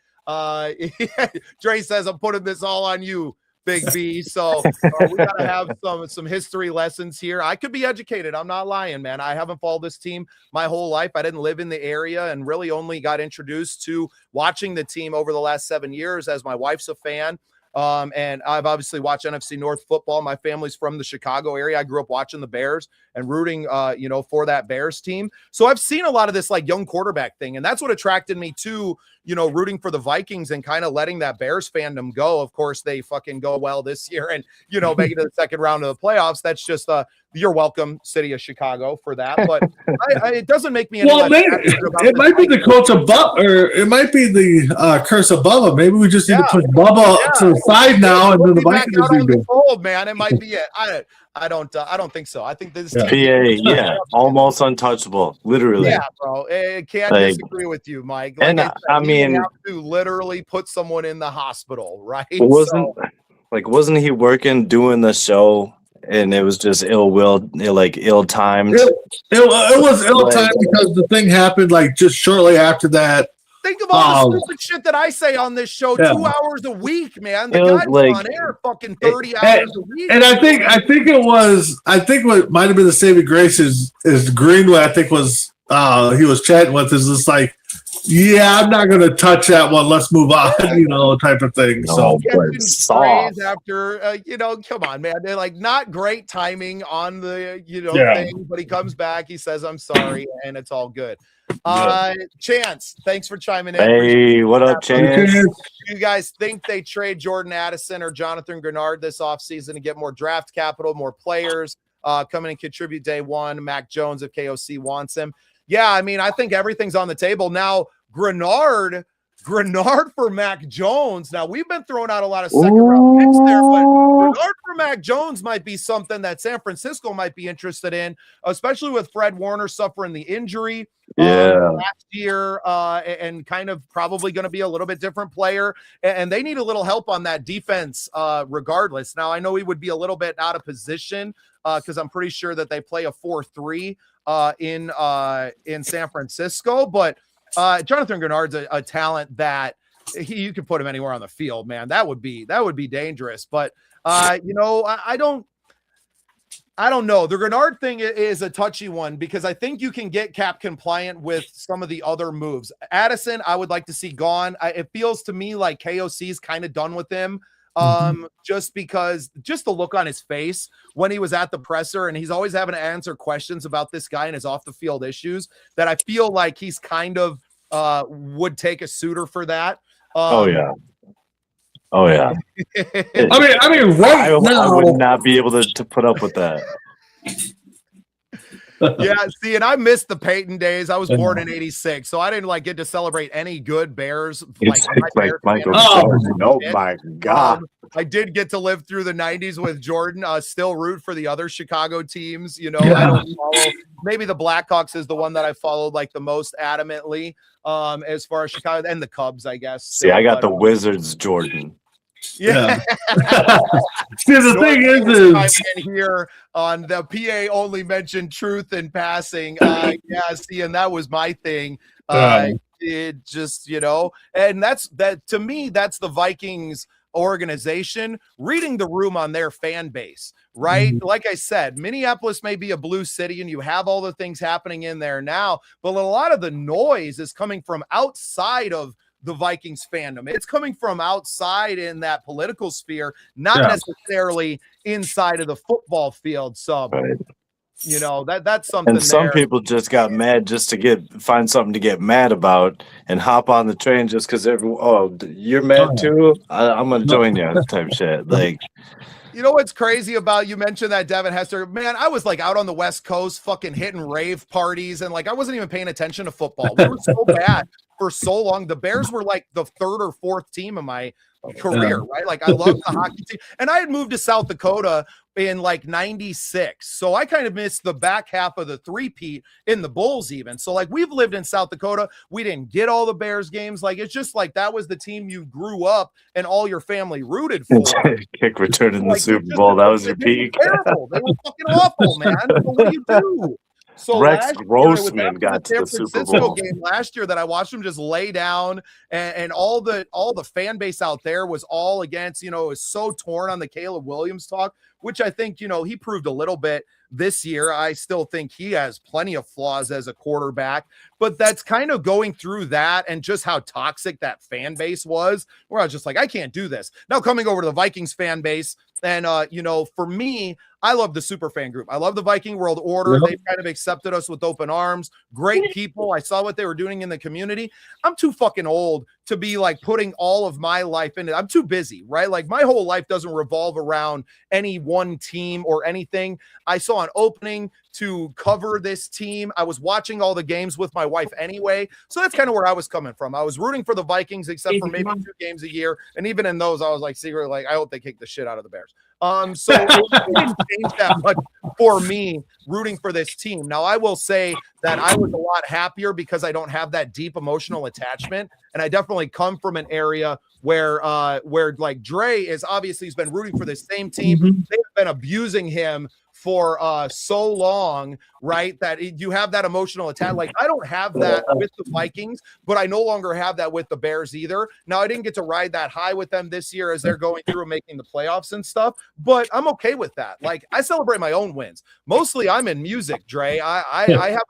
Dre says, I'm putting this all on you, Big B. So we got to have some history lessons here. I could be educated. I'm not lying, man. I haven't followed this team my whole life. I didn't live in the area and really only got introduced to watching the team over the last 7 years as my wife's a fan. And I've obviously watched NFC North football. My family's from the Chicago area. I grew up watching the Bears and rooting, for that Bears team. So I've seen a lot of this like young quarterback thing. And that's what attracted me to, rooting for the Vikings and kind of letting that Bears fandom go. Of course, they fucking go well this year and, make it to the second round of the playoffs. That's just you're welcome, city of Chicago, for that. But it doesn't make me any less it might be the coach above, or it might be the curse above him. Maybe we just need to put Bubba to the side now, and then the Vikings out on the fold, man. It might be it. I don't think so. I think this PA, almost untouchable, literally. Yeah, bro. I can't disagree with you, Mike. Like and I mean, have to literally put someone in the hospital, right? Wasn't he working doing the show? And it was just ill-willed, ill-timed. It was ill-timed because the thing happened just shortly after that. Think of all the stupid shit that I say on this show 2 hours a week, man. The guy's on air fucking 30 hours a week. And I think what might have been the saving grace is Greenwood, I think was he was chatting with is just like, yeah, I'm not going to touch that one. Let's move on, type of thing. No, after, come on, man. They're like not great timing on the, thing, but he comes back. He says, I'm sorry. And it's all good. Chance, thanks for chiming in. Hey, what up, Chance? You guys think they trade Jordan Addison or Jonathan Grenard this offseason to get more draft capital, more players come in and contribute day one? Mac Jones if KOC wants him. Yeah, I mean, I think everything's on the table. Now, Grenard for Mac Jones. Now, we've been throwing out a lot of second-round picks there, but Grenard for Mac Jones might be something that San Francisco might be interested in, especially with Fred Warner suffering the injury last year and kind of probably going to be a little bit different player. And they need a little help on that defense regardless. Now, I know he would be a little bit out of position because I'm pretty sure that they play a 4-3 in San Francisco, but Jonathan Grenard's a talent that you could put him anywhere on the field, man. That would be dangerous. But I don't know. The Grenard thing is a touchy one because I think you can get cap compliant with some of the other moves. Addison, I would like to see gone. It feels to me like KOC's kind of done with him. Just because the look on his face when he was at the presser, and he's always having to answer questions about this guy and his off the field issues, that I feel like he's kind of would take a suitor for that. Oh yeah. I mean, right now I would not be able to put up with that. Yeah, see, and I missed the Peyton days. I was born in '86, so I didn't get to celebrate any good Bears. Michael Jordan. Oh my God! I did get to live through the '90s with Jordan. Still root for the other Chicago teams. I don't follow. Maybe the Blackhawks is the one that I followed the most adamantly. As far as Chicago and the Cubs, I guess. See, I got the Wizards, Jordan. Yeah. See, the thing is here on the PA only mentioned truth in passing. See, and that was my thing. It just, and that to me, that's the Vikings organization reading the room on their fan base, right? Like I said, Minneapolis may be a blue city and you have all the things happening in there now, but a lot of the noise is coming from outside of the Vikings fandom. It's coming from outside in that political sphere, not necessarily inside of the football field. So, that's something. And some people just got mad just to find something to get mad about and hop on the train just because you're mad too? I'm going to join you type shit. You know what's crazy about, you mentioned that Devin Hester, man, I was out on the West Coast fucking hitting rave parties and I wasn't even paying attention to football. We were so bad for so long. The Bears were the third or fourth team in my career, right? I loved the hockey team. And I had moved to South Dakota in 96. So I kind of missed the back half of the three-peat in the Bulls even. So we've lived in South Dakota. We didn't get all the Bears games. It's just that was the team you grew up and all your family rooted for. Kick return in the Super Bowl. That was your peak. Terrible. They were fucking awful, man. But what do you do? So Rex Grossman got to the Super Bowl game last year that I watched him just lay down, and all the fan base out there was all against, is so torn on the Caleb Williams talk, which I think, he proved a little bit this year. I still think he has plenty of flaws as a quarterback, But that's kind of going through that and just how toxic that fan base was, where I was just like, I can't do this. Now coming over to the Vikings fan base, and for me, I love the super fan group. I love the Viking World Order. Yep. They've kind of accepted us with open arms. Great people. I saw what they were doing in the community. I'm too fucking old to be like putting all of my life into it. I'm too busy, right? Like my whole life doesn't revolve around any one team or anything. I saw an opening to cover this team. I was watching all the games with my wife anyway. So that's kind of where I was coming from. I was rooting for the Vikings, except for maybe 2 games a year. And even in those, I was like secretly like, I hope they kick the shit out of the Bears. So it didn't change that much for me rooting for this team. Now, I will say that I was a lot happier because I don't have that deep emotional attachment. And I definitely come from an area where like Dre is obviously he's been rooting for the same team. They've been abusing him for so long, right? That you have that emotional attack. Like I don't have that with the Vikings, but I no longer have that with the Bears either. Now I didn't get to ride that high with them this year as they're going through and making the playoffs and stuff, but I'm okay with that. Like I celebrate my own wins. Mostly I'm in music, Dre. I have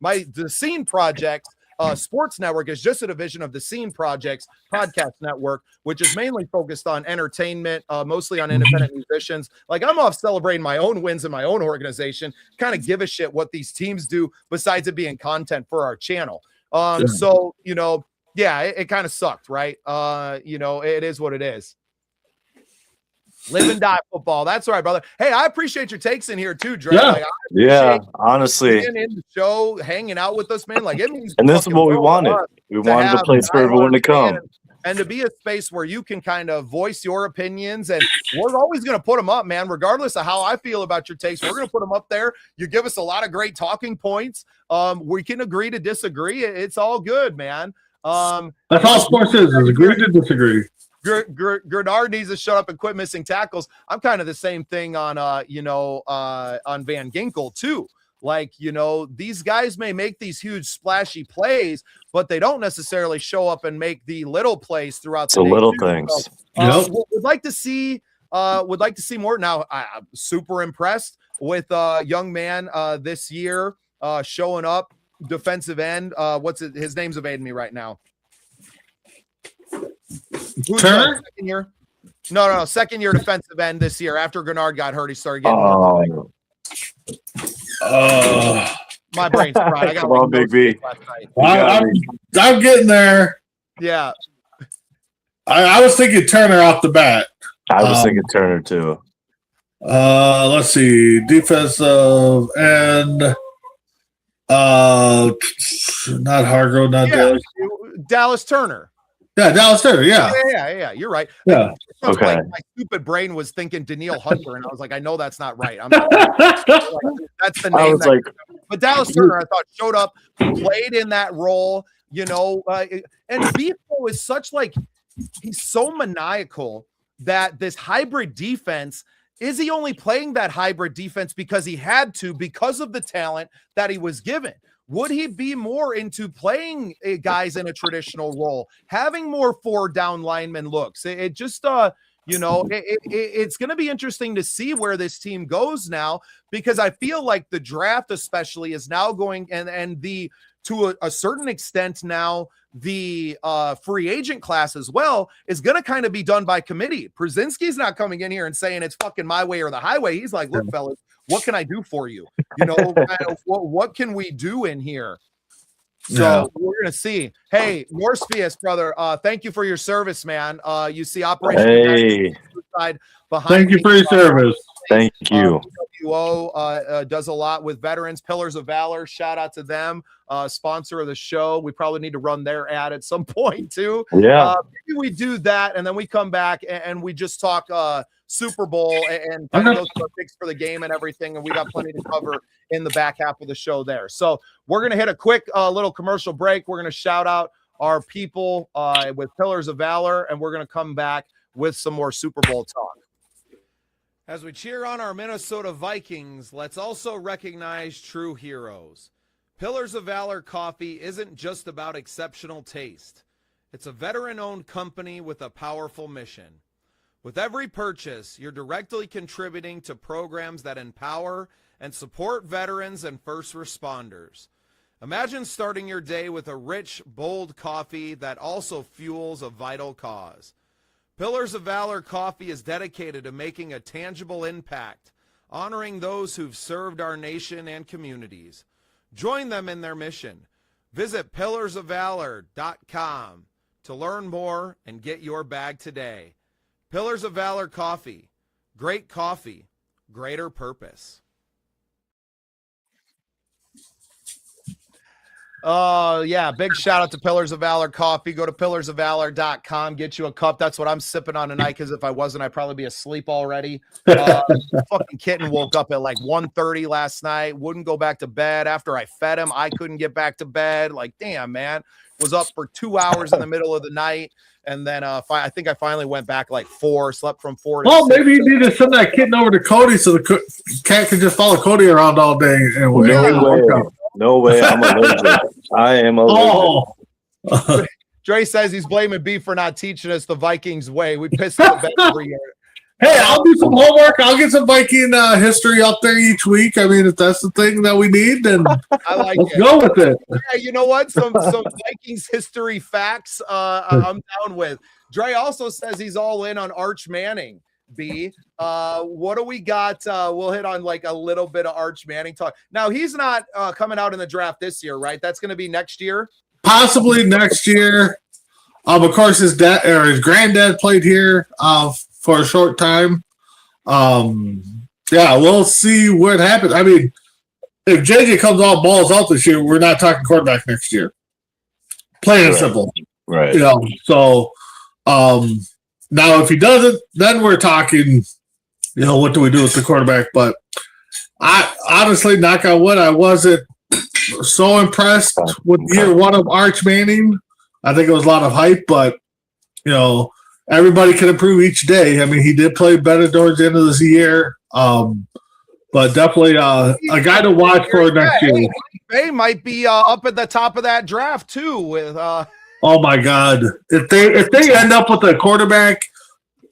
the Scene Project. Sports Network is just a division of the Scene Project's podcast network, which is mainly focused on entertainment, mostly on independent musicians. Like I'm off celebrating my own wins in my own organization, kind of give a shit what these teams do besides it being content for our channel. So, it kind of sucked, right? It is what it is. Live and die football. That's right, brother. Hey, I appreciate your takes in here too, Dre. Honestly. Being in the show, hanging out with us, man. Like it means and this is what we wanted. We wanted a place for everyone to come. And to be a space where you can kind of voice your opinions. And we're always going to put them up, man, regardless of how I feel about your takes. We're going to put them up there. You give us a lot of great talking points. We can agree to disagree. It's all good, man. That's all sports is agree to disagree. Grenard needs to shut up and quit missing tackles. I'm kind of the same thing on Van Ginkel too. Like, these guys may make these huge splashy plays, but they don't necessarily show up and make the little plays throughout the little things. So, would like to see more. Now, I'm super impressed with young man this year showing up, defensive end. His name's evading me right now. Turner? Second year? No. Second year defensive end this year. After Grenard got hurt, he started getting my brain's fried. I got on, Big B. I'm getting there. Yeah. I was thinking Turner off the bat. I was thinking Turner too. Let's see. Defensive end. Not Hargrove, not Dallas. Dallas Turner. Yeah, Dallas Turner. Yeah. Yeah. You're right. Yeah. Okay. My stupid brain was thinking Daniil Hunter, and I was like, I know that's not right. That's the name. But Dallas Turner, I thought, showed up, played in that role. And Beefo is such he's so maniacal that this hybrid defense. Is he only playing that hybrid defense because he had to, because of the talent that he was given? Would he be more into playing guys in a traditional role, having more 4-down lineman looks? It just, it's going to be interesting to see where this team goes now, because I feel like the draft especially is now going and to a certain extent now, the free agent class as well is going to kind of be done by committee. Brzezinski's not coming in here and saying it's fucking my way or the highway. He's like, look, fellas, what can I do for you? What can we do in here? So we're going to see. Hey, Morpheus, brother, thank you for your service, man. You see Operation behind. Thank you for your service. Thank you. PWO does a lot with veterans. Pillars of Valor, shout out to them. Sponsor of the show. We probably need to run their ad at some point too. Yeah. Maybe we do that, and then we come back and we just talk Super Bowl and kind of those picks for the game and everything, and we got plenty to cover in the back half of the show there. So we're going to hit a quick little commercial break. We're going to shout out our people with Pillars of Valor, and we're going to come back with some more Super Bowl talk. As we cheer on our Minnesota Vikings, let's also recognize true heroes. Pillars of Valor Coffee isn't just about exceptional taste. It's a veteran-owned company with a powerful mission. With every purchase, you're directly contributing to programs that empower and support veterans and first responders. Imagine starting your day with a rich, bold coffee that also fuels a vital cause. Pillars of Valor Coffee is dedicated to making a tangible impact, honoring those who've served our nation and communities. Join them in their mission. Visit pillarsofvalor.com to learn more and get your bag today. Pillars of Valor Coffee. Great coffee, greater purpose. Oh, yeah. Big shout out to Pillars of Valor Coffee. Go to pillarsofvalor.com. Get you a cup. That's what I'm sipping on tonight, because if I wasn't, I'd probably be asleep already. Fucking kitten woke up at like 1:30 last night. Wouldn't go back to bed. After I fed him, I couldn't get back to bed. Like, damn, man. Was up for 2 hours in the middle of the night. And then I think I finally went back like 4, slept from 4 to 6. Maybe you need to send that kitten over to Cody so the cat can just follow Cody around all day. No way. I'm allergic. I am allergic. Oh. Dre says he's blaming B for not teaching us the Vikings way. We pissed the bed every year. Hey, I'll do some homework. I'll get some Viking history up there each week. I mean, if that's the thing that we need, then let's go with it. Yeah, you know what? Some Vikings history facts I'm down with. Dre also says he's all in on Arch Manning. B, what do we got? We'll hit on like a little bit of Arch Manning talk. Now, he's not coming out in the draft this year, right? That's going to be next year? Possibly next year. Of course, his dad or his granddad played here for a short time. Yeah, we'll see what happens. I mean, if JJ comes all balls out this year, we're not talking quarterback next year. Plain and simple. Right. You know, so now if he doesn't, then we're talking, you know, what do we do with the quarterback? But I honestly, knock on wood, I wasn't so impressed with year one of Arch Manning. I think it was a lot of hype, but, you know, everybody can improve each day. I mean, he did play better towards the end of this year. But definitely a guy to watch for next year. They might be up at the top of that draft too. With oh my God, if they end up with a quarterback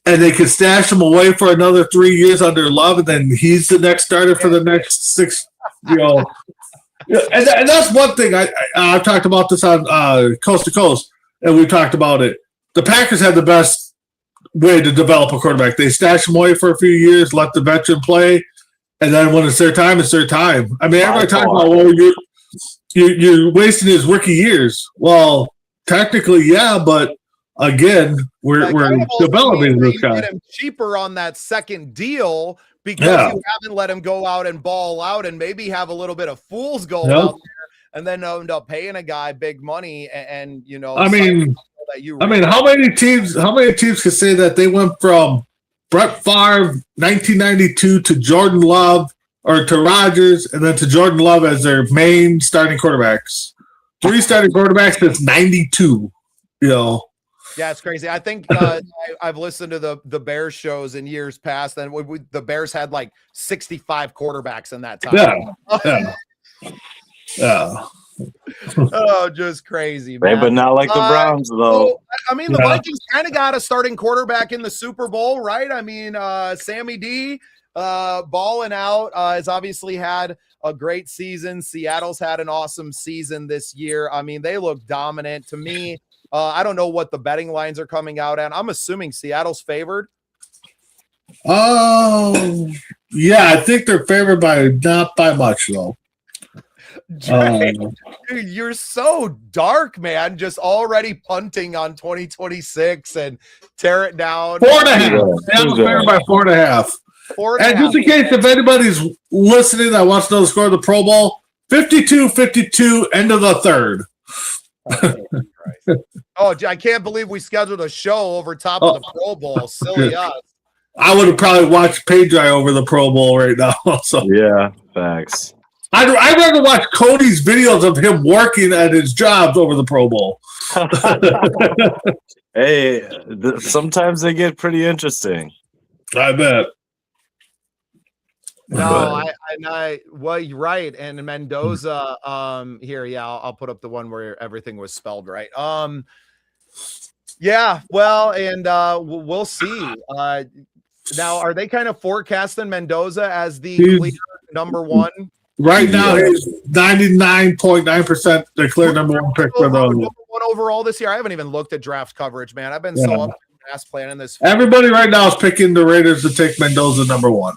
and they can stash him away for another 3 years under Love, and then he's the next starter for the next 6, you know. And that's one thing I've talked about this on Coast to Coast, and we've talked about it. The Packers have the best way to develop a quarterback. They stash him away for a few years, let the veteran play. And then when it's their time, it's their time. I mean, everybody talking about, well, you're wasting his rookie years. Well, technically, yeah, but again, we're developing this guy. Get him cheaper on that second deal because you haven't let him go out and ball out and maybe have a little bit of fool's gold out there, and then end up paying a guy big money. And you know, how many teams can say that they went from Brett Favre, 1992, to Jordan Love, or to Rodgers, and then to Jordan Love as their main starting quarterbacks? 3 starting quarterbacks since 92, you know. Yeah, it's crazy. I think I've listened to the Bears shows in years past, and the Bears had like 65 quarterbacks in that time. Yeah. Oh, just crazy, man. But not like the Browns, though. So, I mean, the Vikings kind of got a starting quarterback in the Super Bowl, right? I mean, Sammy D balling out has obviously had a great season. Seattle's had an awesome season this year. I mean, they look dominant to me. I don't know what the betting lines are coming out at. I'm assuming Seattle's favored. Oh, yeah, I think they're favored by not by much, though. Dude, you're so dark, man. Just already punting on 2026 and tear it down. 4.5. Seattle's favored by 4.5. 4.5. And just in case if anybody's listening that wants to know the score of the Pro Bowl, 52-52, end of the third. Oh, I can't believe we scheduled a show over top of the Pro Bowl. Silly us. I would have probably watched Pedro over the Pro Bowl right now. So yeah, facts. I'd rather watch Cody's videos of him working at his jobs over the Pro Bowl. Hey, sometimes they get pretty interesting. I bet. No, well, you're right. And Mendoza, here, yeah, I'll put up the one where everything was spelled right. Yeah, well, and we'll see. Now, are they kind of forecasting Mendoza as the clear number one Right now, he's 99.9% declared number one pick for the number one overall this year. I haven't even looked at draft coverage, man. I've been so up to ass planning this. Everybody right now is picking the Raiders to take Mendoza number one.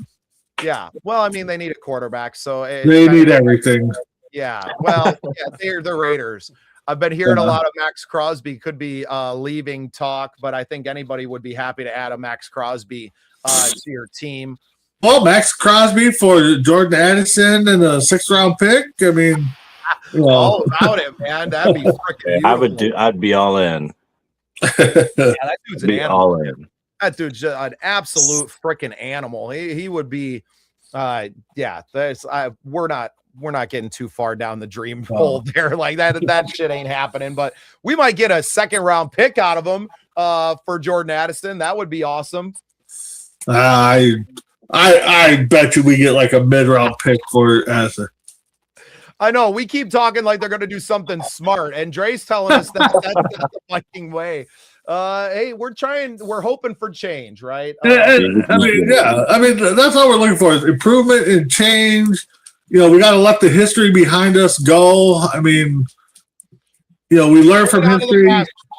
Yeah. Well, I mean, they need a quarterback, so they need everything. Yeah. Well, yeah, they're the Raiders. I've been hearing a lot of Max Crosby could be leaving talk, but I think anybody would be happy to add a Max Crosby to your team. Well, Max Crosby for Jordan Addison and a 6th-round pick. I mean, all about it, man. That'd be freaking beautiful. I'd be all in. Yeah, that dude's an animal. All in. That dude's an absolute freaking animal. He would be. We're not getting too far down the dream hole there. Like that shit ain't happening. But we might get a 2nd-round pick out of him for Jordan Addison. That would be awesome. I bet you we get like a mid-round pick for Addison. I know. We keep talking like they're going to do something smart, and Dre's telling us that's not the Viking way. Hey, we're hoping for change, right? I mean, that's all we're looking for is improvement and change. We got to let the history behind us go. I mean, we learn from history.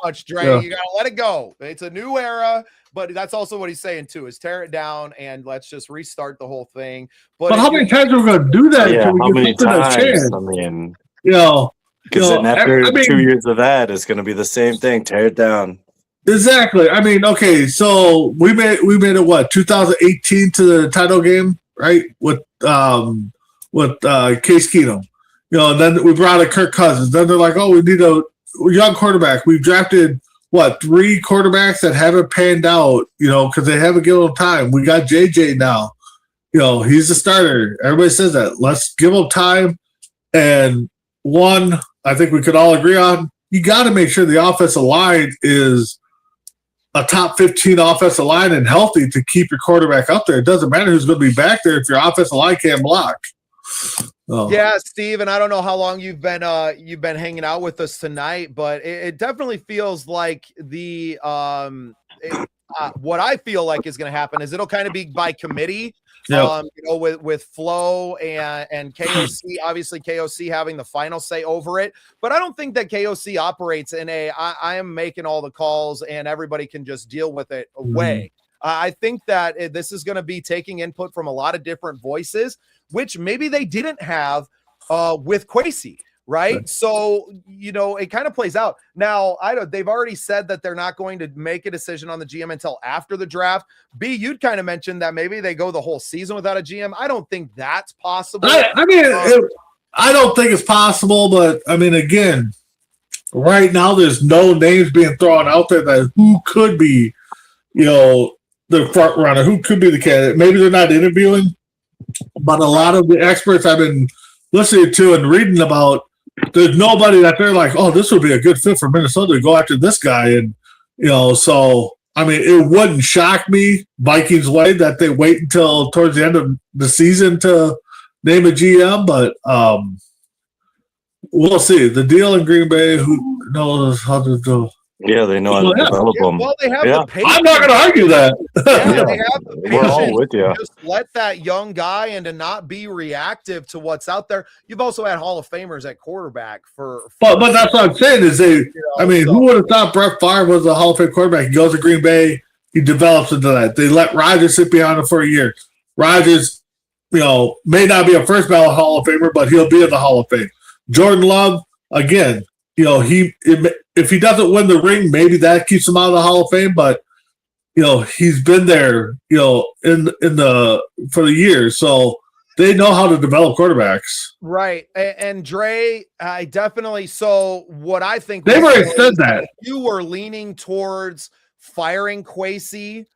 Much, Dre. Yeah. You got to let it go. It's a new era. But that's also what he's saying too: is tear it down and let's just restart the whole thing. But how many times are we going to do that? Yeah, how many times? I mean, because after 2 years of that, it's going to be the same thing. Tear it down. Exactly. I mean, okay, so we made it what 2018 to the title game, right? With Case Keenum, and then we brought in Kirk Cousins. Then they're like, oh, we need a young quarterback. We've drafted. 3 quarterbacks that haven't panned out, because they haven't given them time. We got JJ now. He's the starter. Everybody says that. Let's give him time. And one, I think we could all agree on, you got to make sure the offensive line is a top 15 offensive line and healthy to keep your quarterback up there. It doesn't matter who's going to be back there if your offensive line can't block. Oh. Yeah, Steve, and I don't know how long you've been hanging out with us tonight, but it definitely feels like what I feel like is going to happen is it'll kind of be by committee. Yep. With Flo and KOC, obviously KOC having the final say over it, but I don't think that KOC operates in I am making all the calls and everybody can just deal with it way. I think that this is going to be taking input from a lot of different voices, which maybe they didn't have with Kwesi, right? So, it kind of plays out. Now, they've already said that they're not going to make a decision on the GM until after the draft. B, you'd kind of mentioned that maybe they go the whole season without a GM. I don't think that's possible. I don't think it's possible, but, I mean, again, right now there's no names being thrown out there that who could be, the front runner, who could be the candidate. Maybe they're not interviewing, but a lot of the experts I've been listening to and reading about, there's nobody that they're like, oh, this would be a good fit for Minnesota to go after this guy. And, so, I mean, it wouldn't shock me, Vikings way, that they wait until towards the end of the season to name a GM, but we'll see. The deal in Green Bay, who knows how to do. Yeah, they know how to develop them. Well, they have the patience. I'm not going to argue that. They have the patience. We're all with you. Just let that young guy and to not be reactive to what's out there. You've also had Hall of Famers at quarterback but that's what I'm saying is who would have thought Brett Favre was a Hall of Fame quarterback? He goes to Green Bay, he develops into that. They let Rodgers sit behind him for a year. Rodgers, may not be a first ballot Hall of Famer, but he'll be in the Hall of Fame. Jordan Love, again, if he doesn't win the ring, maybe that keeps him out of the Hall of Fame. But he's been there, for the years, so they know how to develop quarterbacks. Right, and Dre, I definitely. So what I think they've already said that you were leaning towards firing Kwesi.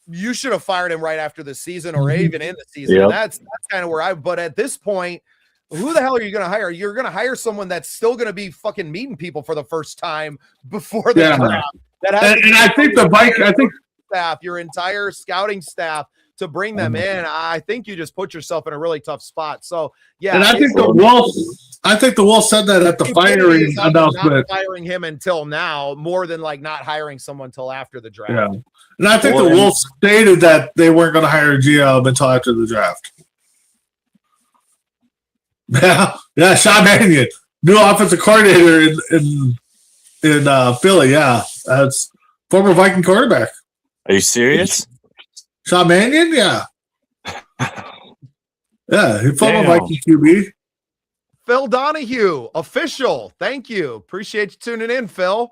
You should have fired him right after the season, or even in the season. Yep. That's kind of where But at this point, who the hell are you going to hire? You're going to hire someone that's still going to be fucking meeting people for the first time before the draft. I think staff, your entire scouting staff, to bring them in. I think you just put yourself in a really tough spot. So yeah, and I think the Wolves said that at the firing announcement. Not firing him until now, more than like not hiring someone until after the draft. Yeah, and I think the Wolves stated that they weren't going to hire a GM until after the draft. Yeah, Sean Mannion, new offensive coordinator in Philly. Yeah, that's former Viking quarterback. Are you serious? Sean Mannion, yeah, he's former Damn. Viking QB. Phil Donahue, official. Thank you. Appreciate you tuning in, Phil.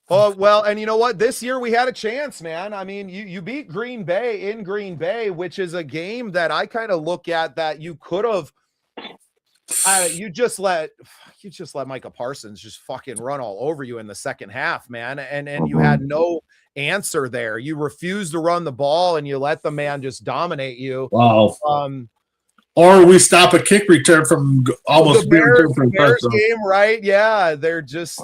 Oh, well, and you know what? This year we had a chance, man. I mean, you beat Green Bay in Green Bay, which is a game that I kind of look at that you could have. You just let Micah Parsons just fucking run all over you in the second half, man. And you had no answer there. You refused to run the ball and you let the man just dominate you. Wow. Or we stop a kick return from almost being returned from Bears game, right? Yeah, they're just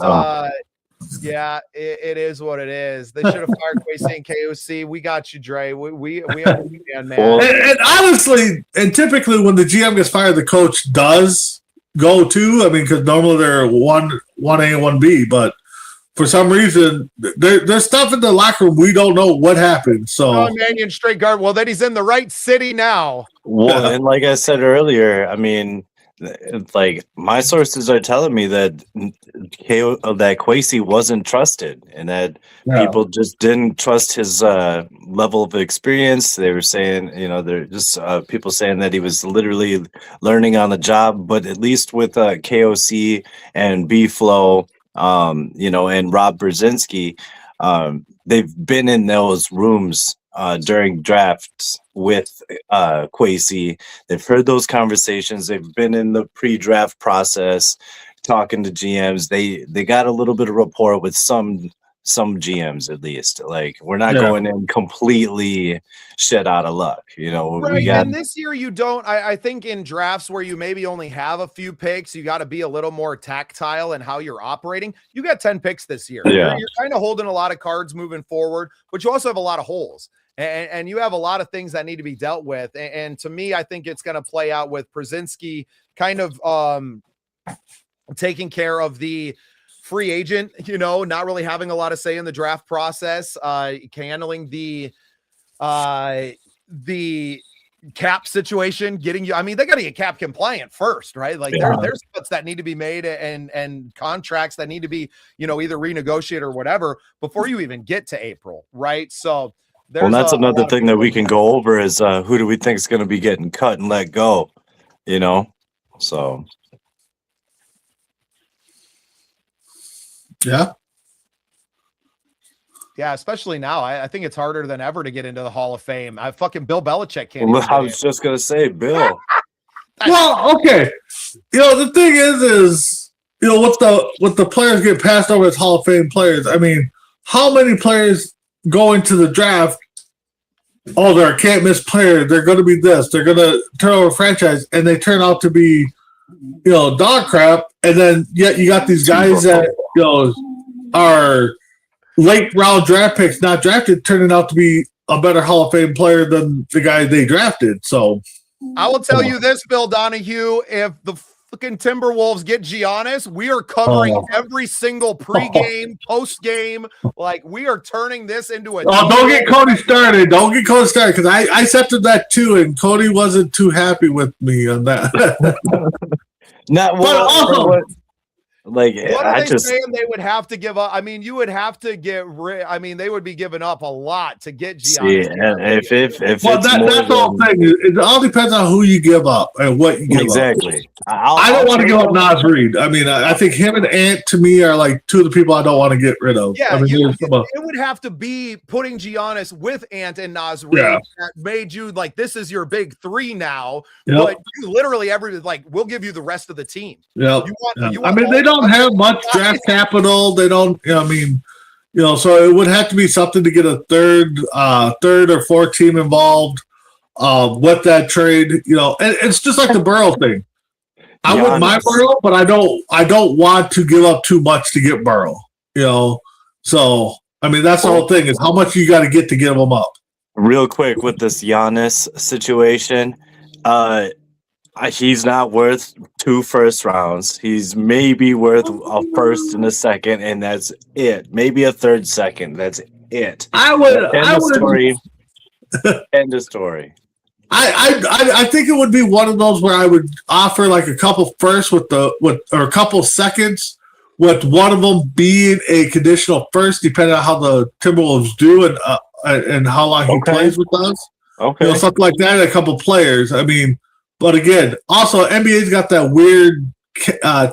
yeah, it is what it is. They should have fired Quasi and KOC. We got you, Dre. We understand, man. And honestly, and typically when the GM gets fired, the coach does go to. I mean, because normally they're 1A and 1B, but for some reason, there's stuff in the locker room we don't know what happened. So Mannion straight guard. Well, then he's in the right city now. Well, and like I said earlier, I mean, like my sources are telling me that Quasi wasn't trusted, and that people just didn't trust his level of experience. They were saying, they're just people saying that he was literally learning on the job. But at least with KOC and B-Flow, and Rob Brzezinski, they've been in those rooms during drafts with Quasi. They've heard those conversations. They've been in the pre-draft process talking to GMs. They got a little bit of rapport with some GMs, at least. Like, we're not going in completely shit out of luck, Right. And this year you don't. I think in drafts where you maybe only have a few picks, you got to be a little more tactile in how you're operating. You got 10 picks this year. Yeah. You're kind of holding a lot of cards moving forward, but you also have a lot of holes. And you have a lot of things that need to be dealt with. And to me, I think it's going to play out with Brzezinski kind of taking care of the free agent, not really having a lot of say in the draft process, handling the cap situation, getting you. I mean, they got to get cap compliant first, right? Like there's cuts that need to be made and contracts that need to be, either renegotiated or whatever before you even get to April, right? So. Well, that's another thing that we can go over is who do we think is going to be getting cut and let go, So. Yeah. Yeah, especially now. I think it's harder than ever to get into the Hall of Fame. Fucking Bill Belichick can't. Well, I was just going to say, Bill. Well, okay. The thing is, with the players get passed over as Hall of Fame players, I mean, how many players go into the draft, they're a can't miss player, they're going to be this, they're going to turn over a franchise, and they turn out to be, dog crap, and then yet you got these guys that, are late round draft picks, not drafted, turning out to be a better Hall of Fame player than the guy they drafted. So I will tell you this, Bill Donahue, if the fucking Timberwolves get Giannis, we are covering every single pregame, postgame. Like, we are turning this into a. Don't get Cody started. Don't get Cody started, because I accepted that too, and Cody wasn't too happy with me on that. Like, what are they saying they would have to give up? I mean, you would have to get rid. I mean, they would be giving up a lot to get Giannis. If that's the whole thing. It all depends on who you give up and what you give up. Exactly. I don't want to give up Nas Reed. I mean, I think him and Ant to me are like two of the people I don't want to get rid of. Yeah, I mean, it would have to be putting Giannis with Ant and Nas Reed that made you like, this is your big three now. Yep. But you literally we'll give you the rest of the team. Yeah. I mean, they don't have much draft capital. They don't. So it would have to be something to get a third or fourth team involved with that trade. And it's just like the Burrow thing. I wouldn't mind Burrow, but I don't want to give up too much to get Burrow. So I mean, that's the whole thing, is how much you got to get them up. Real quick with this Giannis situation, he's not worth 2 first rounds. He's maybe worth a first and a second, and that's it. Maybe a third, second. That's it. End of story. End of story. I think it would be one of those where I would offer like a couple firsts or a couple seconds, with one of them being a conditional first, depending on how the Timberwolves do and how long he plays with us. Okay, Something like that. A couple players. I mean, but again, also NBA's got that weird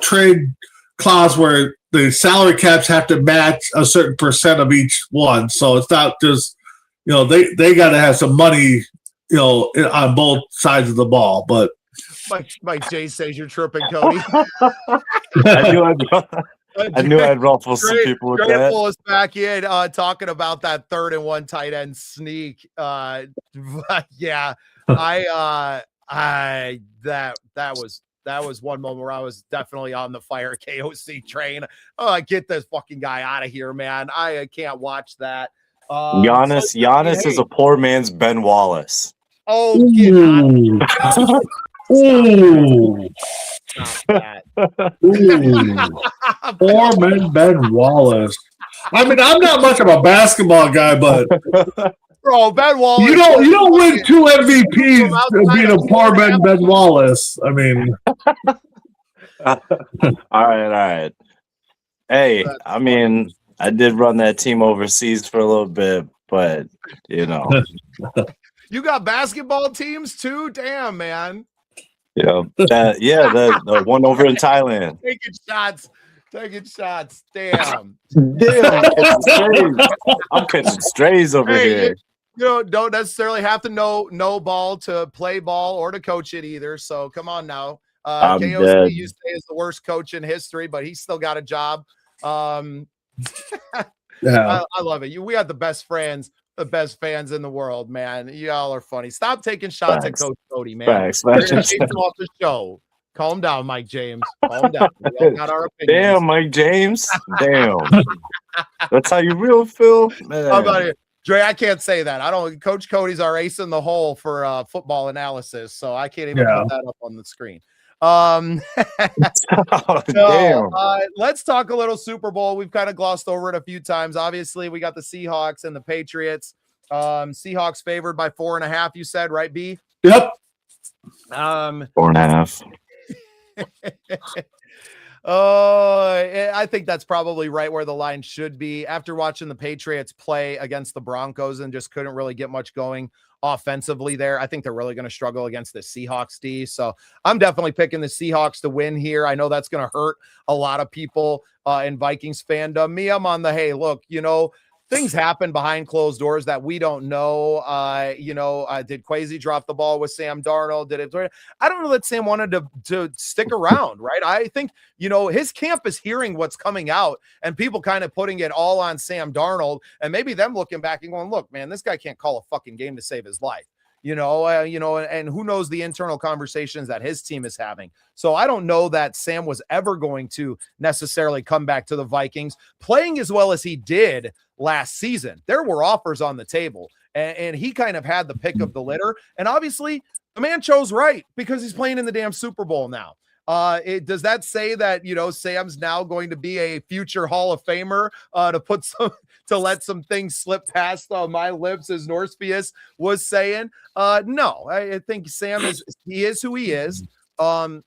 trade clause where the salary caps have to match a certain percent of each one. So it's not just they got to have some money. On both sides of the ball, but Mike J says you're tripping, Cody. I knew I'd ruffle some people with that. Pull us back in talking about that 3rd and 1 tight end sneak. Yeah, that was one moment where I was definitely on the fire KOC train. Get this fucking guy out of here, man. I can't watch that. Giannis is a poor man's Ben Wallace. Oh, get out. Ooh. Stop that. Poor man Ben Wallace. I mean, I'm not much of a basketball guy, but bro, Ben Wallace. You don't win 2 MVPs being a poor man Ben Wallace. I mean, all right. Hey, I mean, I did run that team overseas for a little bit, but You got basketball teams too? Damn, man. Yeah. The one over in Thailand. Taking shots. Damn. I'm catching strays over here. Don't necessarily have to know ball to play ball or to coach it either. So come on now. KOC you say is the worst coach in history, but he's still got a job. Yeah. I love it. We have the best fans in the world, man. Y'all are funny. Stop taking shots at Coach Cody, man. We're gonna take him off the show. Calm down, Mike James. Calm down. We all got our opinions. Damn, Mike James. Damn. That's how you real feel, man. How about it? Dre, I can't say that. Coach Cody's our ace in the hole for football analysis, so I can't even put that up on the screen. Damn. Let's talk a little Super Bowl. We've kind of glossed over it a few times. Obviously, we got the Seahawks and the Patriots. Seahawks favored by 4.5. You said, right, B? Yep. 4.5. I think that's probably right where the line should be. After watching the Patriots play against the Broncos and just couldn't really get much going offensively there, I think they're really going to struggle against the Seahawks D. So I'm definitely picking the Seahawks to win here. I know that's going to hurt a lot of people in Vikings fandom. Me, I'm on the, hey, look, things happen behind closed doors that we don't know. Did Kwesi drop the ball with Sam Darnold? I don't know that Sam wanted to stick around, right? I think, his camp is hearing what's coming out and people kind of putting it all on Sam Darnold and maybe them looking back and going, look, man, this guy can't call a fucking game to save his life. And who knows the internal conversations that his team is having. So I don't know that Sam was ever going to necessarily come back to the Vikings playing as well as he did last season. There were offers on the table and he kind of had the pick of the litter. And obviously the man chose right because he's playing in the damn Super Bowl now. Does that say that, Sam's now going to be a future Hall of Famer to let some things slip past my lips, as Norspius was saying? No, I think Sam is who he is,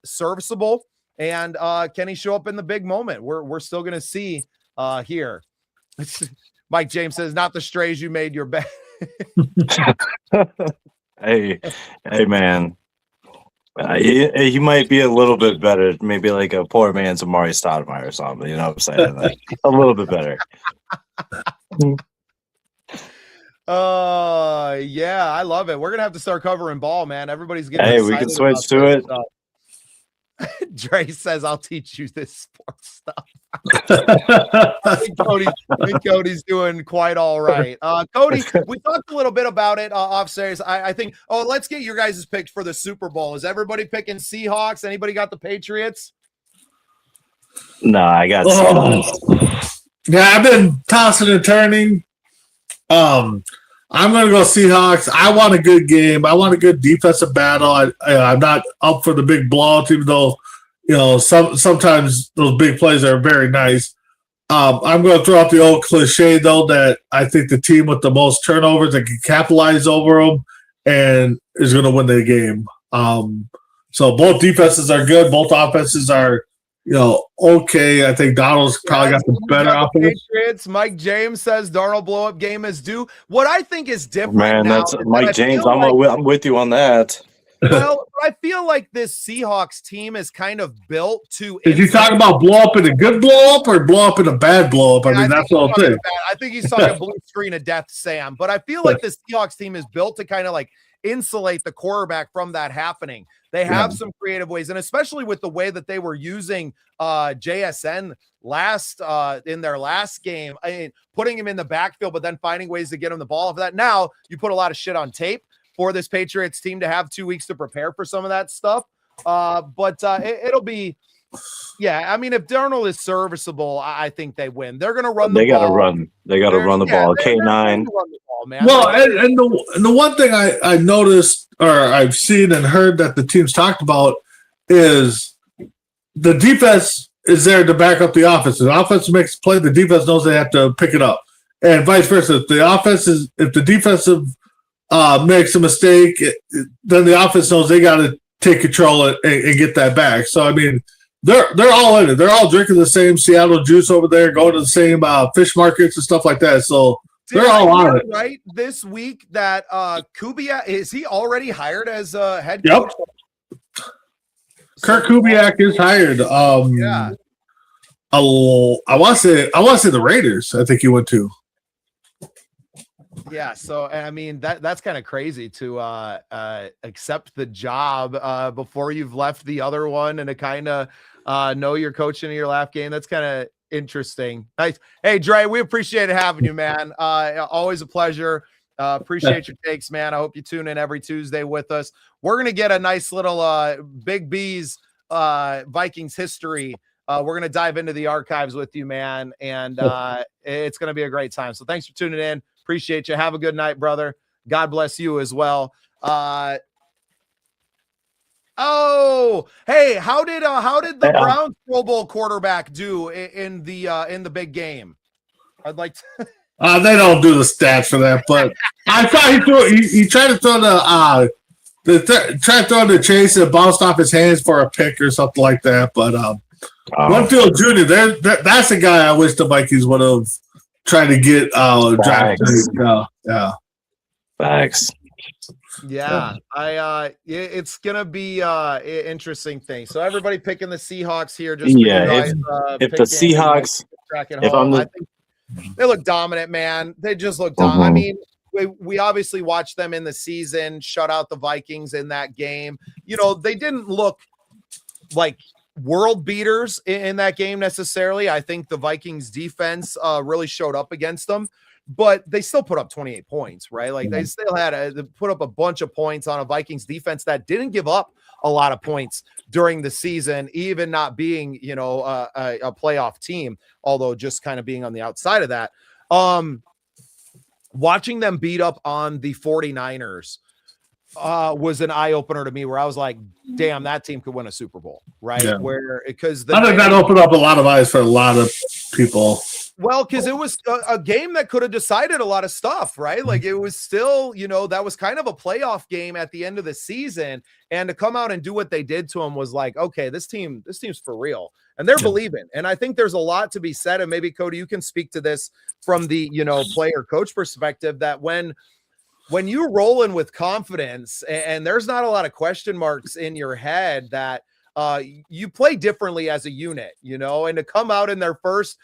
serviceable. And can he show up in the big moment? We're still going to see here. Mike James says, not the strays you made your bet. Hey, man. He might be a little bit better, maybe like a poor man's Amari Stoudemire or something. You know what I'm saying? Like, a little bit better. Yeah, I love it. We're gonna have to start covering ball, man. Everybody's getting. Hey, we can switch to it. Dre says, "I'll teach you this sports stuff." I think Cody's doing quite all right. Cody, we talked a little bit about it off series. I think. Oh, let's get your guys' picks for the Super Bowl. Is everybody picking Seahawks? Anybody got the Patriots? No, I got Seahawks. Yeah, I've been tossing and turning. I'm going to go Seahawks. I want a good game. I want a good defensive battle. I'm not up for the big blowout, even though, sometimes those big plays are very nice. I'm going to throw out the old cliche, though, that I think the team with the most turnovers that can capitalize over them and is going to win the game. So both defenses are good. Both offenses are, okay. I think Donald's probably got the better offense. Patriots. Mike James says Darnold blow-up game is due. What I think is different Man, now that's is Mike James. I'm with you on that. Well, I feel like this Seahawks team is kind of built to. Did you talk about blow up in a good blow up or blow up in a bad blow up? I mean, that's the whole thing. I think he's talking blue screen of death, Sam. But I feel like this Seahawks team is built to kind of like insulate the quarterback from that happening. They have some creative ways, and especially with the way that they were using JSN in their last game. I mean, putting him in the backfield, but then finding ways to get him the ball. For that, now you put a lot of shit on tape for this Patriots team to have 2 weeks to prepare for some of that stuff. But it'll be, I mean, if Darnold is serviceable, I think they win. They're going to run the ball. They got to run the ball. K9. Well, and the one thing I noticed or I've seen and heard that the team's talked about is the defense is there to back up the offense. The offense makes a play, the defense knows they have to pick it up. And vice versa. If the defensive makes a mistake, then the offense knows they got to take control and get that back. So, I mean, they're all in it. They're all drinking the same Seattle juice over there, going to the same fish markets and stuff like that. So they're all on it. Right this week that Kubiak, is he already hired as a head coach? Yep. Kirk Kubiak is hired. I want to say the Raiders. I think he went to. Yeah, so I mean that's kind of crazy to accept the job before you've left the other one and to kind of know you're coaching in your last game. That's kind of interesting. Nice. Hey, Dre, we appreciate having you, man. Always a pleasure. Appreciate your takes, man. I hope you tune in every Tuesday with us. We're gonna get a nice little Big B's Vikings history. We're going to dive into the archives with you, man, and it's going to be a great time. So thanks for tuning in. Appreciate you. Have a good night, brother. God bless you as well. Hey, how did the Browns Pro Bowl quarterback do in the big game? I'd like to. They don't do the stats for that, but I thought he tried to throw the chase and bounced off his hands for a pick or something like that. But Winfield Jr., that's a guy I wish the Vikings would have tried to get drafted. Yeah. Facts. Yeah, it's gonna be an interesting thing. So everybody picking the Seahawks here. Just if the Seahawks, I think they look dominant, man. They just look dominant. I mean, we obviously watched them in the season, shut out the Vikings in that game. You know, they didn't look like world beaters in that game necessarily. I think the Vikings defense really showed up against them, but they still put up 28 points, right? Like they still had to put up a bunch of points on a Vikings defense that didn't give up a lot of points during the season, even not being, a playoff team, although just kind of being on the outside of that. Watching them beat up on the 49ers was an eye opener to me, where I was like, damn, that team could win a Super Bowl, right? Yeah. Because I think that opened up a lot of eyes for a lot of people. Well, because it was a game that could have decided a lot of stuff, right? Like it was still, that was kind of a playoff game at the end of the season, and to come out and do what they did to them was like, okay, this team's for real, and they're believing. And I think there's a lot to be said, and maybe Cody, you can speak to this from the player coach perspective, that when you're rolling with confidence and there's not a lot of question marks in your head, that you play differently as a unit, and to come out in their first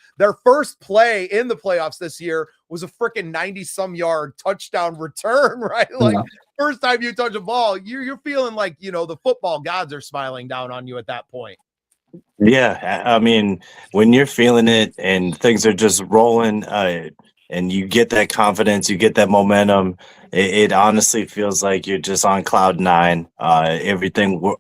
play in the playoffs this year was a freaking 90-some yard touchdown return, right? Like first time you touch a ball, you're feeling like, the football gods are smiling down on you at that point. Yeah. I mean, when you're feeling it and things are just rolling, and you get that confidence, you get that momentum, it honestly feels like you're just on cloud nine. Everything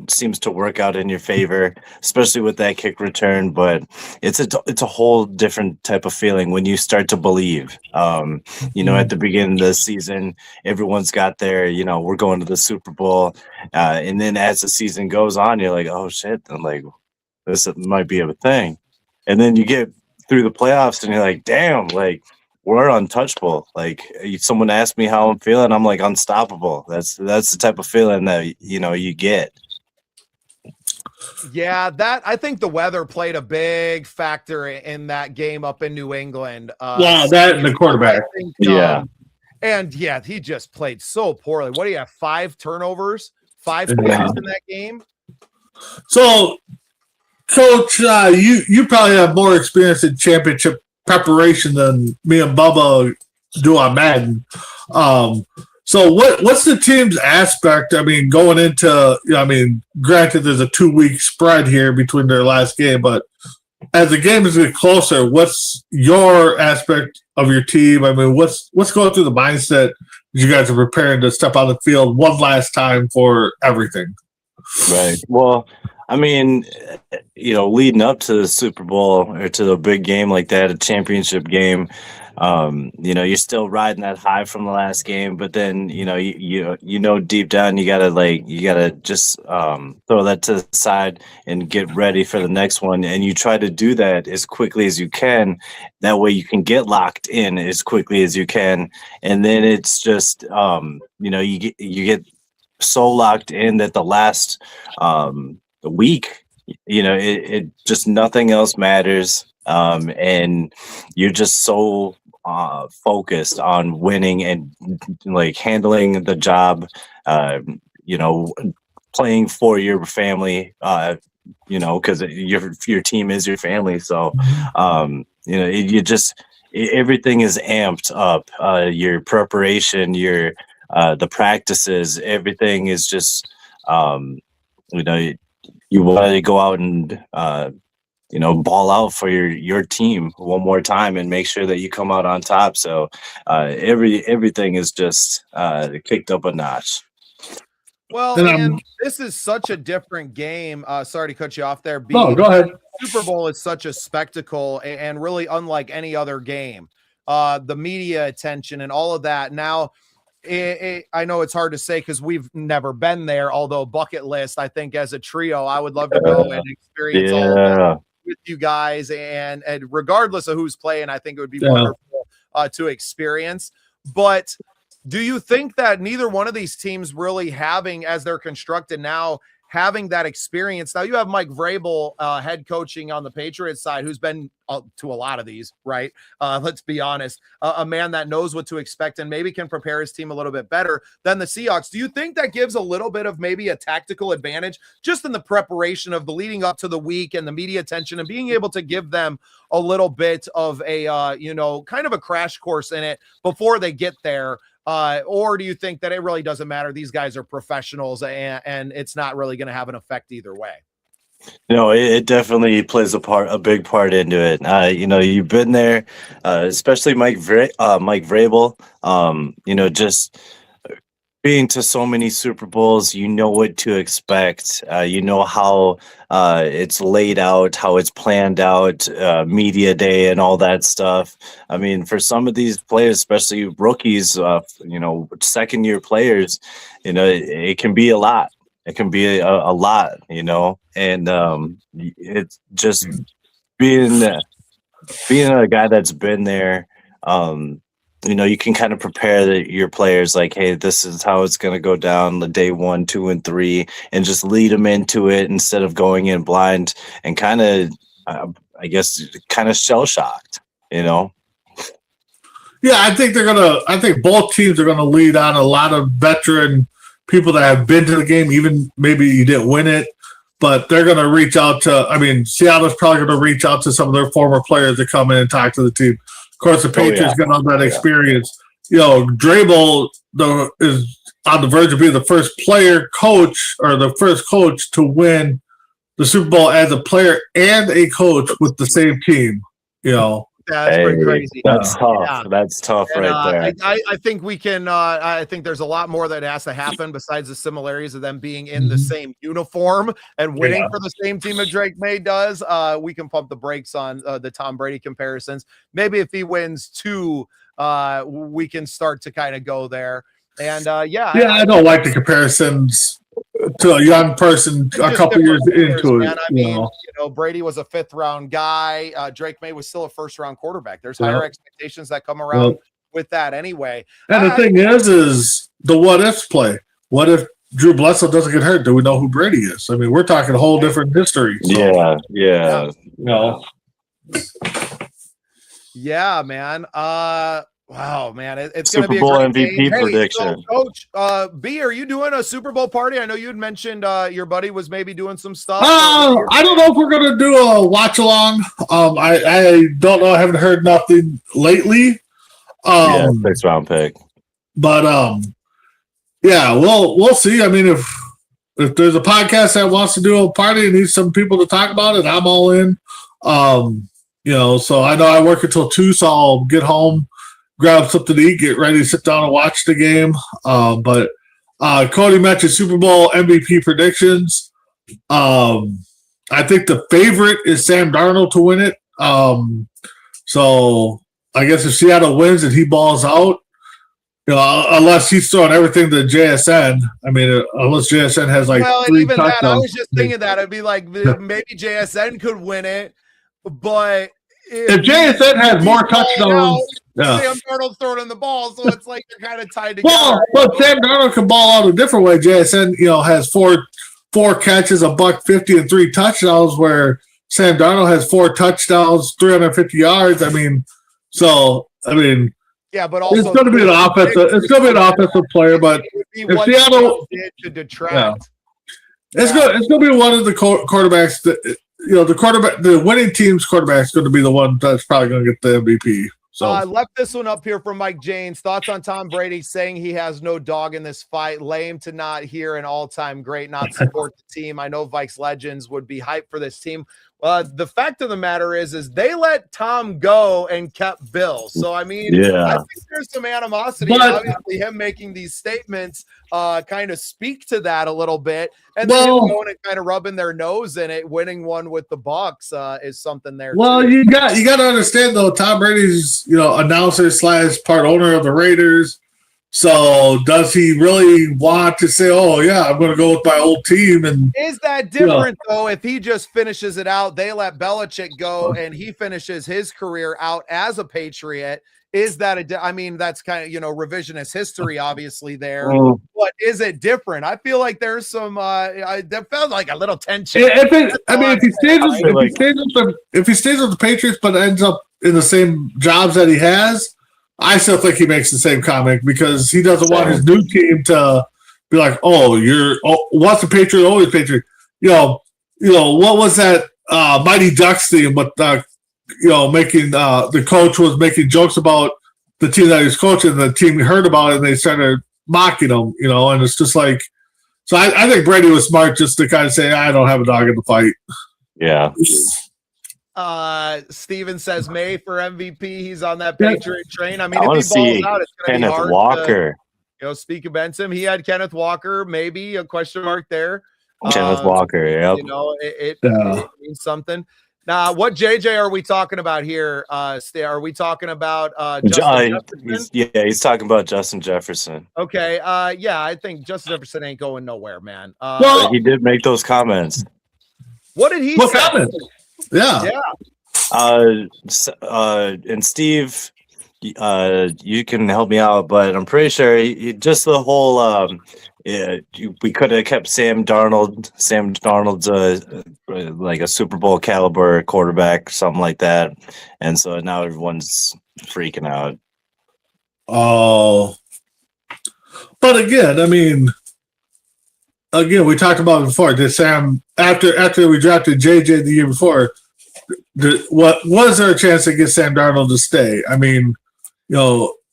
seems to work out in your favor, especially with that kick return. But it's a whole different type of feeling when you start to believe. At the beginning of the season, everyone's got their, we're going to the Super Bowl. And then as the season goes on, you're like, oh, shit, I'm like, this might be a thing. And then you get through the playoffs and you're like, damn, like, we're untouchable. Like someone asked me how I'm feeling, I'm like unstoppable. That's the type of feeling that you get. Yeah, that I think the weather played a big factor in that game up in New England. Wow, that and the quarterback. I think, Yeah. and yeah, he just played so poorly. What do you have? 5 turnovers, 5 plays in that game. So, Coach, you probably have more experience in championship preparation than me and Bubba do on Madden. So what's the team's aspect? I mean, going into, granted, there's a 2-week spread here between their last game, but as the game is getting closer, what's your aspect of your team? I mean, what's going through the mindset as you guys are preparing to step on the field one last time for everything? Right. Well, I mean, leading up to the Super Bowl or to the big game like that, a championship game, you're still riding that high from the last game, but then, deep down, you gotta just throw that to the side and get ready for the next one. And you try to do that as quickly as you can. That way you can get locked in as quickly as you can. And then it's just, you get so locked in that the last week, it just nothing else matters. And you're just so focused on winning and like handling the job, playing for your family, because your team is your family. So, everything is amped up. Your preparation, the practices, everything is just, you want to go out and, ball out for your team one more time and make sure that you come out on top. So everything is just kicked up a notch. Well, and this is such a different game. Sorry to cut you off there. No, go ahead. Super Bowl is such a spectacle and really unlike any other game. The media attention and all of that. Now, I know it's hard to say because we've never been there, although bucket list, I think as a trio, I would love to go and experience all of that with you guys. And regardless of who's playing, I think it would be wonderful to experience. But do you think that neither one of these teams really having, as they're constructed now, having that experience? Now you have Mike Vrabel head coaching on the Patriots side, who's been to a lot of these, right? Let's be honest, a man that knows what to expect and maybe can prepare his team a little bit better than the Seahawks. Do you think that gives a little bit of maybe a tactical advantage just in the preparation of the leading up to the week and the media attention and being able to give them a little bit of a, kind of a crash course in it before they get there? Or do you think that it really doesn't matter? These guys are professionals and it's not really going to have an effect either way. It definitely plays a big part into it. You've been there, especially Mike Vrabel, just being to so many Super Bowls, you know what to expect. You know how it's laid out, how it's planned out, media day and all that stuff. I mean, for some of these players, especially rookies, second-year players, it can be a lot. It can be a lot, and it's just being a guy that's been there. You can kind of prepare your players like, hey, this is how it's going to go down the day 1, 2, and 3, and just lead them into it instead of going in blind and kind of, kind of shell shocked, Yeah, I think both teams are gonna lead on a lot of veteran people that have been to the game, even maybe you didn't win it, but they're going to reach out to, Seattle's probably going to reach out to some of their former players to come in and talk to the team. Of course, the Patriots got on that experience. Vrabel is on the verge of being the first coach to win the Super Bowl as a player and a coach with the same team, That's pretty crazy. That's tough. Yeah. That's tough right there. I think we can. I think there's a lot more that has to happen besides the similarities of them being in the same uniform and winning for the same team that Drake May does. We can pump the brakes on the Tom Brady comparisons. Maybe if he wins 2, we can start to kind of go there. And I don't like the comparisons to a young person a couple years into it. Man. I mean, Brady was a 5th round guy. Drake May was still a 1st round quarterback. There's higher expectations that come around with that anyway. And the thing is the what ifs play. What if Drew Bledsoe doesn't get hurt? Do we know who Brady is? I mean, we're talking a whole different history. So. Yeah. Yeah, man. Wow, man. It's going to Super be a Bowl great MVP game. prediction. So, Coach, B, are you doing a Super Bowl party? I know you had mentioned your buddy was maybe doing some stuff. I don't know if we're going to do a watch along. I don't know. I haven't heard nothing lately. 6th round pick. But we'll see. I mean, if there's a podcast that wants to do a party and needs some people to talk about it, I'm all in. So I know I work until 2, so I'll get home, grab something to eat, get ready to sit down and watch the game. But Cody mentioned Super Bowl MVP predictions. I think the favorite is Sam Darnold to win it. So I guess if Seattle wins and he balls out, unless he's throwing everything to JSN. I mean, unless JSN has like 3 even touchdowns. That, I was just thinking that it'd be like maybe JSN could win it, but if JSN has more touchdowns, Sam Darnold's throwing in the ball, so it's like they're kind of tied together. Well, but Sam Darnold can ball out a different way. JSN, has four catches, $150 and 3 touchdowns, where Sam Darnold has 4 touchdowns, 350 yards. Yeah, but also it's going to be an offensive. It's going to be an offensive player, but if Seattle to detract, it's going to be one of the quarterbacks that the winning team's quarterback is going to be the one that's probably going to get the MVP. So I left this one up here from Mike James. Thoughts on Tom Brady saying he has no dog in this fight. Lame to not hear an all-time great not support the team. I know Vikes legends would be hyped for this team. The fact of the matter is they let Tom go and kept Bill. So, I mean, I think there's some animosity. And obviously, him making these statements kind of speak to that a little bit. And then him going and kind of rubbing their nose in it, winning one with the Bucs is something there. Well, you got to understand, though, Tom Brady's, announcer / part owner of the Raiders. So does he really want to say, oh, yeah, I'm going to go with my old team? And is that different, though, if he just finishes it out, they let Belichick go, and he finishes his career out as a Patriot? Is that that's kind of, revisionist history, obviously, there. But is it different? I feel like there's some that felt like a little tension. If he stays with the Patriots but ends up in the same jobs that he has, I still think he makes the same comment because he doesn't want his new team to be like, once a Patriot, always Patriot. What was that Mighty Ducks theme? But making the coach was making jokes about the team that he was coaching. The team heard about it and they started mocking him. And it's just like, so I think Brady was smart just to kind of say, I don't have a dog in the fight. Yeah. Steven says May for MVP. He's on that Patriot train. I mean, if he balls out, it's going to be hard Walker. Speak against him. He had Kenneth Walker, maybe a question mark there. Kenneth Walker, yep. It means something. Now, what JJ are we talking about here? Are we talking about Justin Jefferson? He's talking about Justin Jefferson. Okay. I think Justin Jefferson ain't going nowhere, man. He did make those comments. What did he say? Comments? Yeah. And Steve, you can help me out, but I'm pretty sure he just the whole we could have kept Sam Darnold's like a Super Bowl caliber quarterback, something like that, and so now everyone's freaking out. Oh, but again, we talked about it before. Did Sam after we drafted JJ the year before? What was there a chance to get Sam Darnold to stay?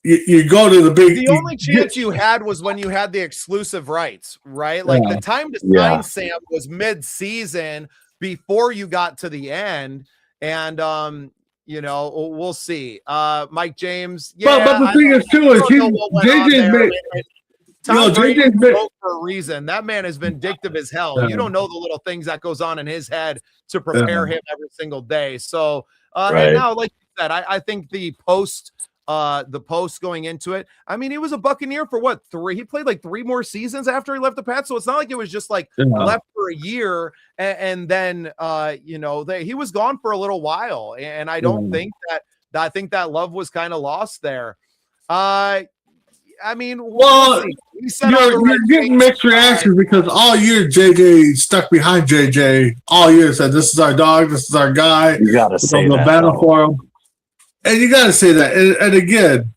You go to the big. The only chance you had was when you had the exclusive rights, right? Like the time to sign Sam was mid-season before you got to the end, and we'll see. Mike James, but the thing is too is JJ's made. Tom Brady's broke for a reason. That man is vindictive as hell. Yeah. You don't know the little things that goes on in his head to prepare him every single day. So, and now, like you said, I think the post the post going into it. I mean, he was a Buccaneer for what, 3? He played like 3 more seasons after he left the Pats. So it's not like it was just like left for a year and then he was gone for a little while. And I don't think I think that love was kind of lost there. I mean, well, you're getting mixed reactions because all year JJ stuck behind JJ all year, said this is our dog, this is our guy. You gotta say that. Battle for him. And you gotta say that. And again,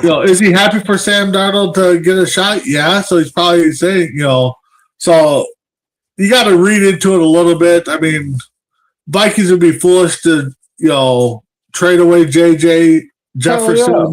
is he happy for Sam Darnold to get a shot? Yeah. So he's probably saying, so you gotta read into it a little bit. I mean, Vikings would be foolish to, trade away JJ Jefferson. Oh,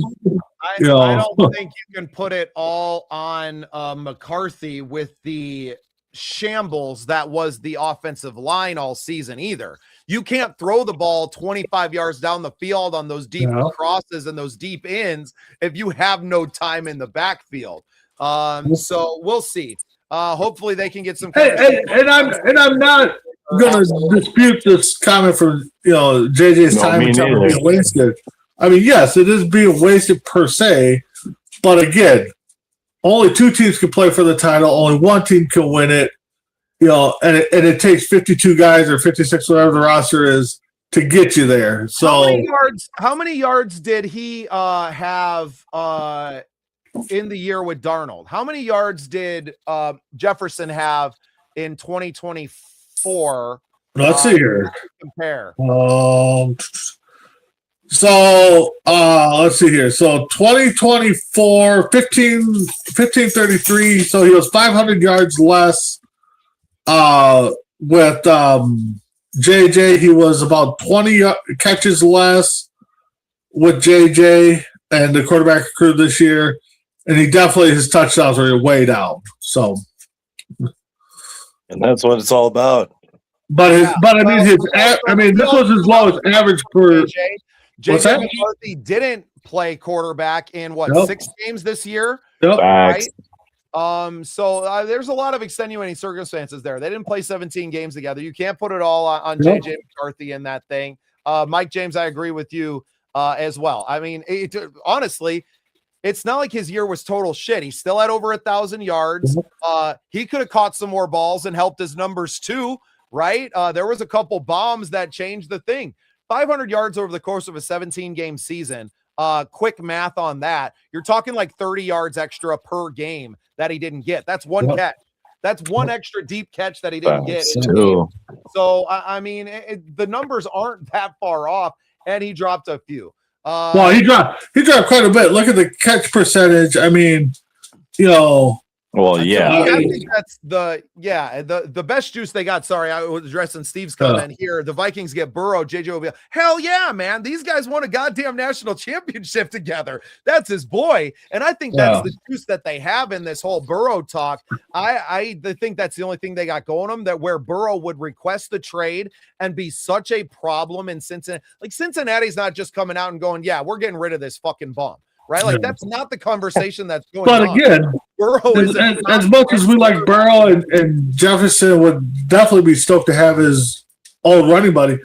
yeah. I don't think you can put it all on McCarthy with the shambles that was the offensive line all season either. You can't throw the ball 25 yards down the field on those deep crosses and those deep ends if you have no time in the backfield. So we'll see. Hopefully they can get some. And I'm not going to dispute this comment from JJ's time being wasted. I mean, yes, it is being wasted per se, but again, only 2 teams can play for the title. Only 1 team can win it, and it takes 52 guys or 56, whatever the roster is, to get you there. So, how many yards did he have in the year with Darnold? How many yards did Jefferson have in 2024? Let's see here. Compare. So let's see here. So 2024, 1533. So he was 500 yards less. With JJ, he was about 20 catches less with JJ and the quarterback crew this year. And he definitely, his touchdowns are way down. So, and that's what it's all about. But this was his lowest average per. JJ McCarthy didn't play quarterback in 6 games this year, right? So there's a lot of extenuating circumstances there. They didn't play 17 games together. You can't put it all on JJ McCarthy in that thing. Mike James, I agree with you as well. I mean, honestly, it's not like his year was total shit. He still had over 1,000 yards. He could have caught some more balls and helped his numbers too, right? There was a couple bombs that changed the thing. 500 yards over the course of a 17-game season. Quick math on that. You're talking like 30 yards extra per game that he didn't get. That's one catch. That's one extra deep catch that he didn't get. So, I mean, the numbers aren't that far off, and he dropped a few. Well, he dropped quite a bit. Look at the catch percentage. I mean, Well, yeah. I think that's the best juice they got. Sorry, I was addressing Steve's comment here. The Vikings get Burrow, JJ will be hell yeah, man. These guys won a goddamn national championship together. That's his boy. And I think that's the juice that they have in this whole Burrow talk. I think that's the only thing they got going them, that where Burrow would request the trade and be such a problem in Cincinnati. Like, Cincinnati's not just coming out and going, yeah, we're getting rid of this fucking bum. Right? Like, that's not the conversation that's going on. But again, Burrow is as much as we like Burrow and Jefferson would definitely be stoked to have his old running buddy,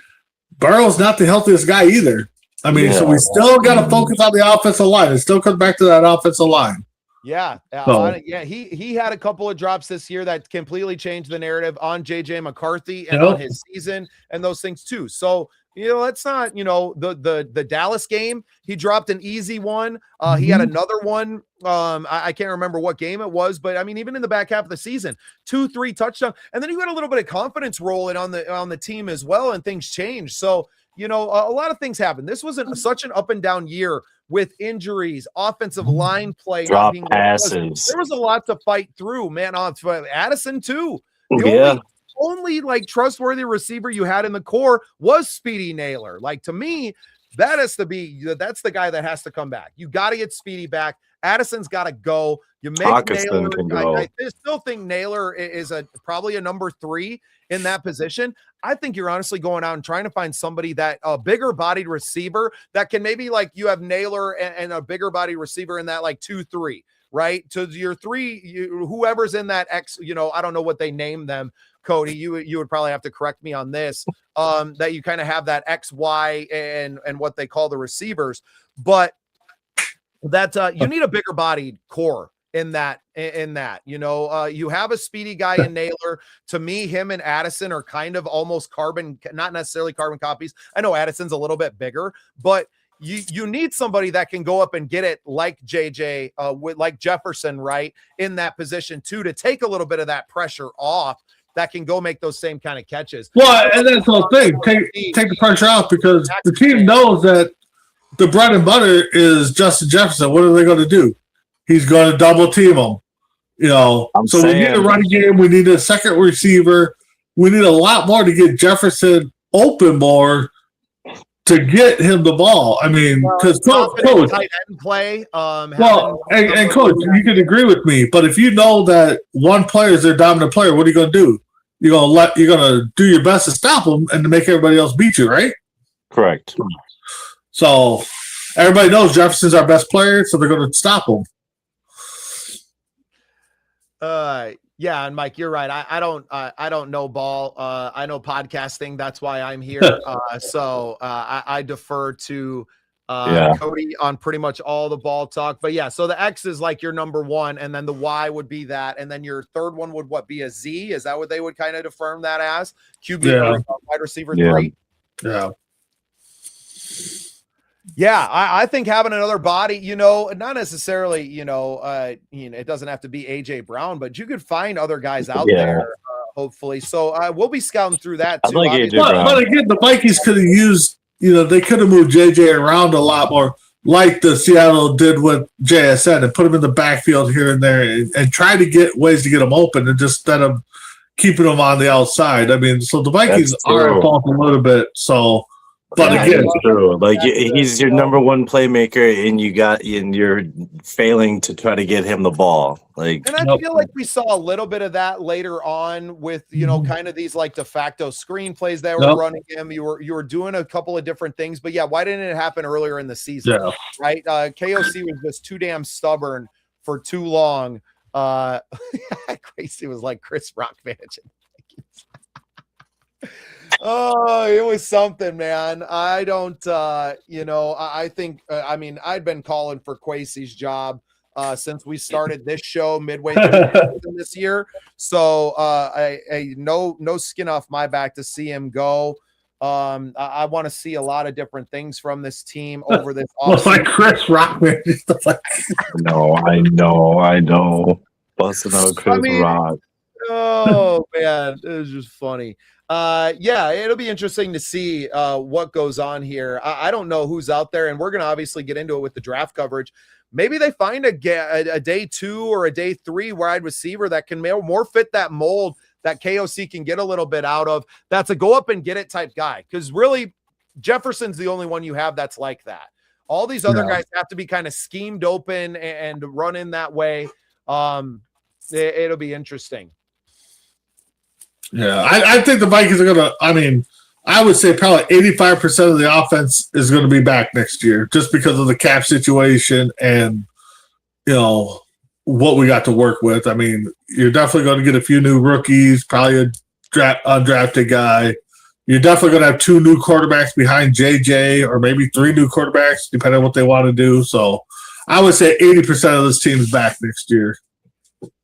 Burrow's not the healthiest guy either. I mean, so we still got to focus on the offensive line. It still comes back to that offensive line. Yeah. He had a couple of drops this year that completely changed the narrative on JJ McCarthy and on his season and those things too. So, let's not, the Dallas game, he dropped an easy one. He had another one. I can't remember what game it was, but I mean, even in the back half of the season, 2-3 touchdowns. And then he got a little bit of confidence rolling on the team as well. And things changed. So, a lot of things happened. This wasn't such an up and down year with injuries, offensive line play. Drop passes. There was a lot to fight through, man. Addison too. The only like trustworthy receiver you had in the core was Speedy Naylor. Like, to me, that's the guy that has to come back. You got to get Speedy back. Addison's got to go. You make Naylor. I still think Naylor is probably a number 3 in that position. I think you're honestly going out and trying to find somebody that a bigger bodied receiver that can maybe, like, you have Naylor and a bigger body receiver in that like 2-3. right? To your three, whoever's in that X, I don't know what they name them. Cody, you would probably have to correct me on this. That you kind of have that X, Y, and what they call the receivers, but that you need a bigger bodied core in that. You have a speedy guy in Naylor. To me, him and Addison are kind of almost not necessarily carbon copies. I know Addison's a little bit bigger, but you need somebody that can go up and get it like JJ, like Jefferson, right, in that position too, to take a little bit of that pressure off, that can go make those same kind of catches. Well, and that's the thing. Take the pressure off, because the team knows that the bread and butter is Justin Jefferson. What are they going to do? He's going to double team him. We need a running game. We need a second receiver. We need a lot more to get Jefferson open more to get him the ball. I mean, because coach, tight end play. And coach, you can agree with me, but if you know that one player is their dominant player, what are you going to do? You're going to do your best to stop them and to make everybody else beat you, right? Correct. So everybody knows Jefferson's our best player, so they're going to stop him. Yeah, and Mike, you're right. I don't know ball. I know podcasting. That's why I'm here. So I defer to Cody on pretty much all the ball talk. But yeah, so the X is like your number one, and then the Y would be that, and then your third one would be a Z? Is that what they would kind of affirm that as? QB, wide receiver 3. Yeah. Yeah, I think having another body, not necessarily, it doesn't have to be AJ Brown, but you could find other guys out there, hopefully. So we'll be scouting through that too. But again, the Vikings could have used, they could have moved JJ around a lot more, like the Seattle did with JSN, and put him in the backfield here and there, and try to get ways to get him open, and just instead of keeping him on the outside. I mean, so the Vikings are involved a little bit. So. But again, it's true. Like, he's your number one playmaker, and you're failing to try to get him the ball. Like, and I feel like we saw a little bit of that later on with kind of these like de facto screenplays that were running him. You were doing a couple of different things, but yeah, why didn't it happen earlier in the season? Yeah. Right? KOC was just too damn stubborn for too long. Gracie was like Chris Rock managing. Oh, it was something, man. I don't, I think, I'd been calling for Kwesi's job since we started this show midway through this year. So no skin off my back to see him go. I want to see a lot of different things from this team over this offseason. Like Chris Rockman. No, I know. Busting out Chris Rock. Oh, man. It was just funny. It'll be interesting to see what goes on here. I don't know who's out there, and we're going to obviously get into it with the draft coverage. Maybe they find a day 2 or a day 3 wide receiver that can more fit that mold that KOC can get a little bit out of. That's a go up and get it type guy. Because really, Jefferson's the only one you have that's like that. All these other guys have to be kind of schemed open and run in that way. It'll be interesting. Yeah, I think the Vikings are going to, I would say probably 85% of the offense is going to be back next year just because of the cap situation and, what we got to work with. I mean, you're definitely going to get a few new rookies, probably a undrafted guy. You're definitely going to have 2 new quarterbacks behind JJ, or maybe 3 new quarterbacks, depending on what they want to do. So I would say 80% of this team is back next year.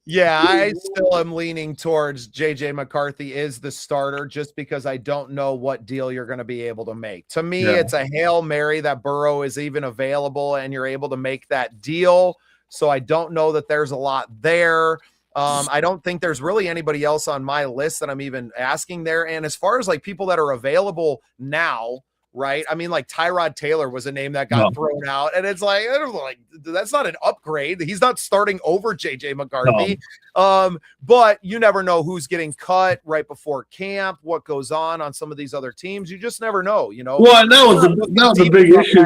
Yeah, I still am leaning towards JJ McCarthy is the starter just because I don't know what deal you're going to be able to make. To me, it's a Hail Mary that Burrow is even available and you're able to make that deal. So I don't know that there's a lot there. I don't think there's really anybody else on my list that I'm even asking there. And as far as like people that are available now, right? I mean, like Tyrod Taylor was a name that got thrown out, and it's like that's not an upgrade. He's not starting over JJ McCarthy. But you never know who's getting cut right before camp, what goes on some of these other teams. You just never know, Well, and that was a big issue.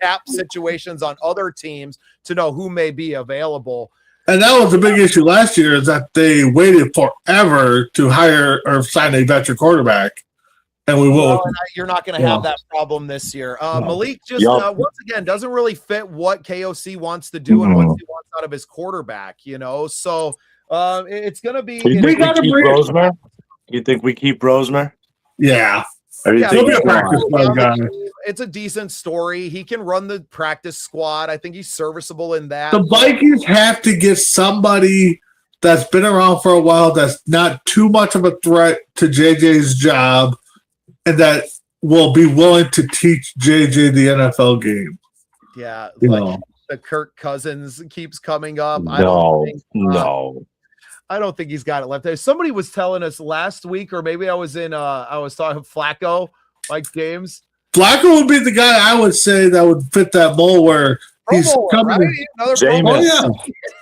Cap situations on other teams to know who may be available. And that was a big issue last year, is that they waited forever to hire or sign a veteran quarterback. and we will. Well, and you're not going to have that problem this year. Malik just once again doesn't really fit what KOC wants to do and what he wants out of his quarterback. So it's going to be. You think we keep Rosemer? You think we keep Rosemer? Yeah. It's a decent story. He can run the practice squad. I think he's serviceable in that. The Vikings have to get somebody that's been around for a while that's not too much of a threat to JJ's job and that will be willing to teach JJ the NFL game. Yeah, the Kirk Cousins keeps coming up. I don't think he's got it left there. Somebody was telling us last week, or maybe I was talking Flacco, Mike James. Flacco would be the guy I would say that would fit that mold where he's coming. Right?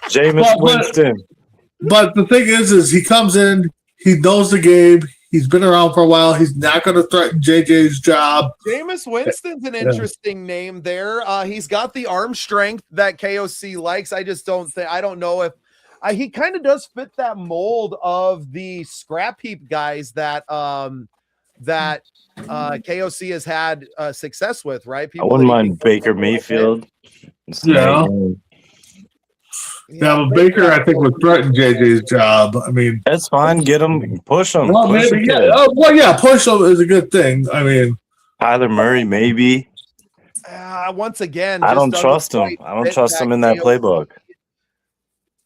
Jameis Winston. But the thing is he comes in, he knows the game, he's been around for a while, he's not going to threaten JJ's job. Jameis Winston's an interesting name there. He's got the arm strength that KOC likes. I don't know if he kind of does fit that mold of the scrap heap guys that KOC has had success with, right? I wouldn't mind Baker Mayfield. Yeah, but Baker, I think, would threaten JJ's job. I mean, that's fine. Get him, push him. Well, push him is a good thing. I mean, Kyler Murray, maybe. Once again, I don't trust him. I don't trust him in that playbook.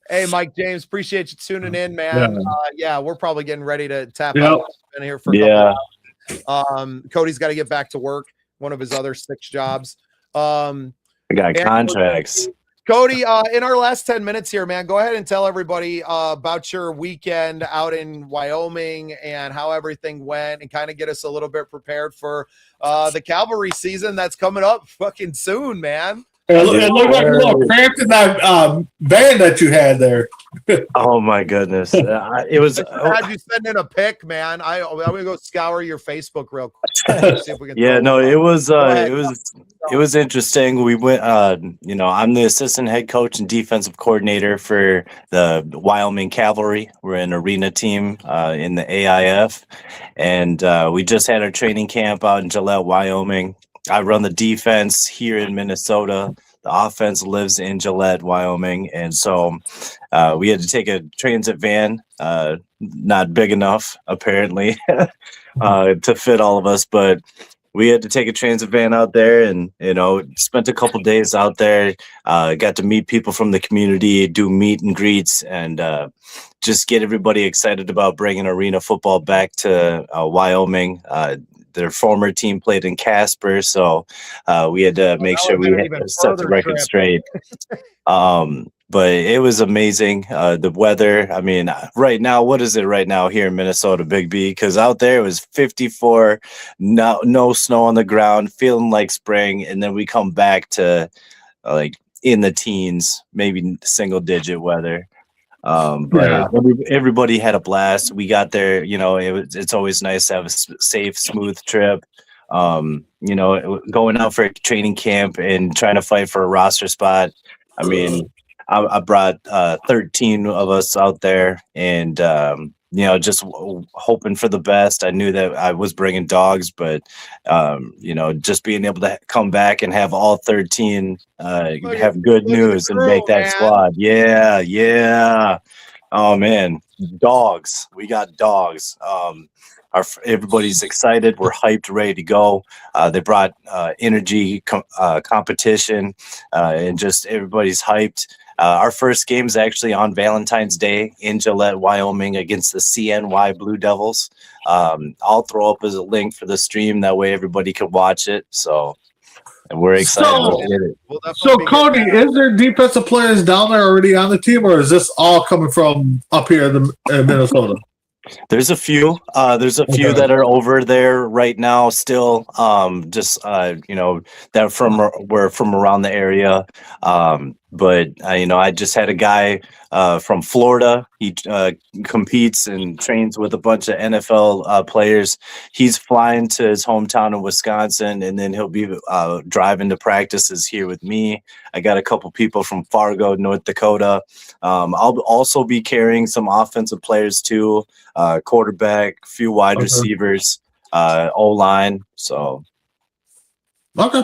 Hey, Mike James, appreciate you tuning in, man. We're probably getting ready to tap out in here for a couple hours. Cody's got to get back to work, one of his other 6 jobs. I got contracts. Cody, in our last 10 minutes here, man, go ahead and tell everybody about your weekend out in Wyoming and how everything went and kind of get us a little bit prepared for the cavalry season that's coming up fucking soon, man. It looked like a little cramped in that van that you had there. Oh my goodness! It was. Had you send in a pic, man? I'm gonna go scour your Facebook real quick. See if we can it was interesting. We went. I'm the assistant head coach and defensive coordinator for the Wyoming Cavalry. We're an arena team in the AIF, and we just had our training camp out in Gillette, Wyoming. I run the defense here in Minnesota. The offense lives in Gillette, Wyoming. And so we had to take a transit van, not big enough, apparently, to fit all of us. But we had to take a transit van out there and, spent a couple days out there, got to meet people from the community, do meet and greets, and just get everybody excited about bringing arena football back to Wyoming. Their former team played in Casper, so we had to make sure we had set the record straight. But it was amazing. The weather, I mean, right now, what is it right now here in Minnesota, Big B? Because out there it was 54, no snow on the ground, feeling like spring, and then we come back to like in the teens, maybe single-digit weather. But everybody had a blast. We got there, it's always nice to have a safe, smooth trip. Going out for a training camp and trying to fight for a roster spot. I mean, I brought 13 of us out there and, just hoping for the best. I knew that I was bringing dogs, but, just being able to come back and have all 13 have good news and make that squad. Yeah. Oh, man. Dogs. We got dogs. Everybody's excited. We're hyped, ready to go. They brought energy competition and just everybody's hyped. Our first game is actually on Valentine's Day in Gillette, Wyoming against the CNY Blue Devils. I'll throw up as a link for the stream. That way everybody can watch it. So and we're excited. So Cody, is there defensive players down there already on the team, or is this all coming from up here in Minnesota? There's a few. Few that are over there right now still. That we're from around the area. But I just had a guy from Florida. He competes and trains with a bunch of NFL players. He's flying to his hometown in Wisconsin, and then he'll be driving to practices here with me. I got a couple people from Fargo, North Dakota. I'll also be carrying some offensive players too, quarterback, a few wide receivers. O-line. So, Okay.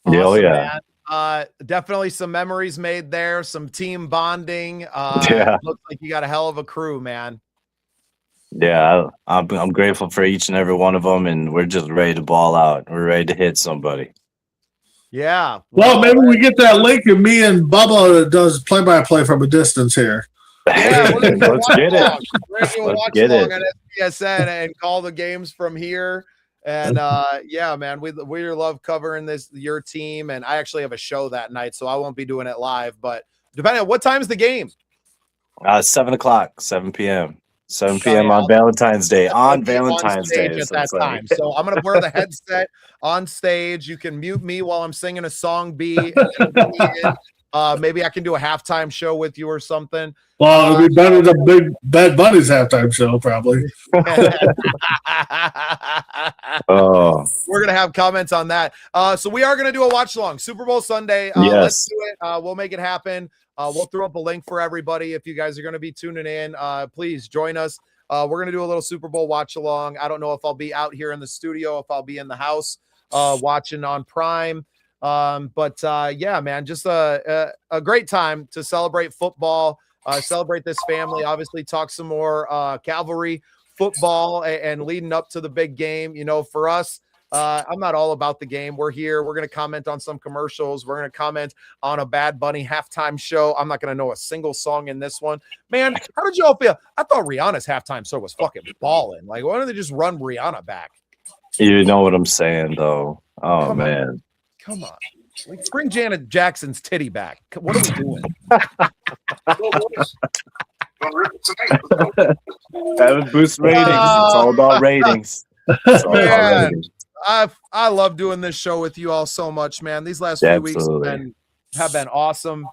yeah, oh, Awesome, yeah. man. Definitely some memories made there, some team bonding. Yeah. Looks like you got a hell of a crew, man. Yeah, I'm grateful for each and every one of them, and we're just ready to ball out. We're ready to hit somebody. Yeah. Well, maybe we get that link and me and Bubba does play-by-play from a distance here. Yeah, we're gonna do a Let's watch get it. along. We're gonna do a Let's watch get along it. on SPSN and call the games from here. And yeah, man, we love covering your team. And I actually have a show that night, so I won't be doing it live. But depending on what time's the game. 7 o'clock, 7 p.m. 7 Okay, p.m. on I'll Valentine's Day. On be on Valentine's Day. stage at So that it's like- time. So I'm gonna wear the headset on stage. You can mute me while I'm singing a song B. And then maybe I can do a halftime show with you or something. Well, it'll be better than Big Bad Bunny's halftime show, probably. Oh, We're gonna have comments on that. So we are gonna do a watch along Super Bowl Sunday. Yes. Let's do it. We'll make it happen. We'll throw up a link for everybody. If you guys are gonna be tuning in, please join us. We're gonna do a little Super Bowl watch along. I don't know if I'll be out here in the studio, if I'll be in the house watching on Prime. But yeah, man, just a great time to celebrate football, celebrate this family, obviously talk some more Cavalry football and leading up to the big game. You know, for us, I'm not all about the game. We're here. We're going to comment on some commercials. We're going to comment on a Bad Bunny halftime show. I'm not going to know a single song in this one. Man, how did y'all feel? I thought Rihanna's halftime show was fucking balling. Like, why don't they just run Rihanna back? you know what I'm saying, though. Oh, Come on. man. Come on. Like, bring Janet Jackson's titty back. What are we doing? Having boost ratings. It's all about ratings. It's all about Man. ratings. I love doing this show with you all so much, man. These last few weeks Absolutely. have been awesome.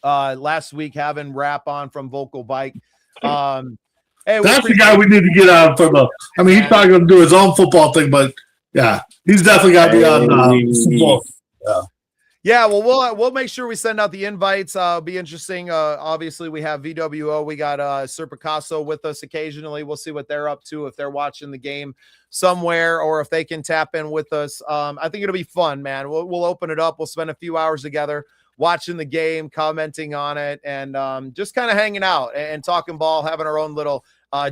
Last week having Rap on from Vocal Bike. Hey, That's the guy we need to get on from the. I mean, he's probably going to do his own football thing, but yeah, he's definitely got to be on football. Yeah, well, we'll make sure we send out the invites. Be interesting. Obviously, we have VWO. We got Sir Picasso with us occasionally. We'll see what they're up to, if they're watching the game somewhere or if they can tap in with us. I think it'll be fun, man. We'll open it up. We'll spend a few hours together watching the game, commenting on it, and just kind of hanging out and talking ball, having our own little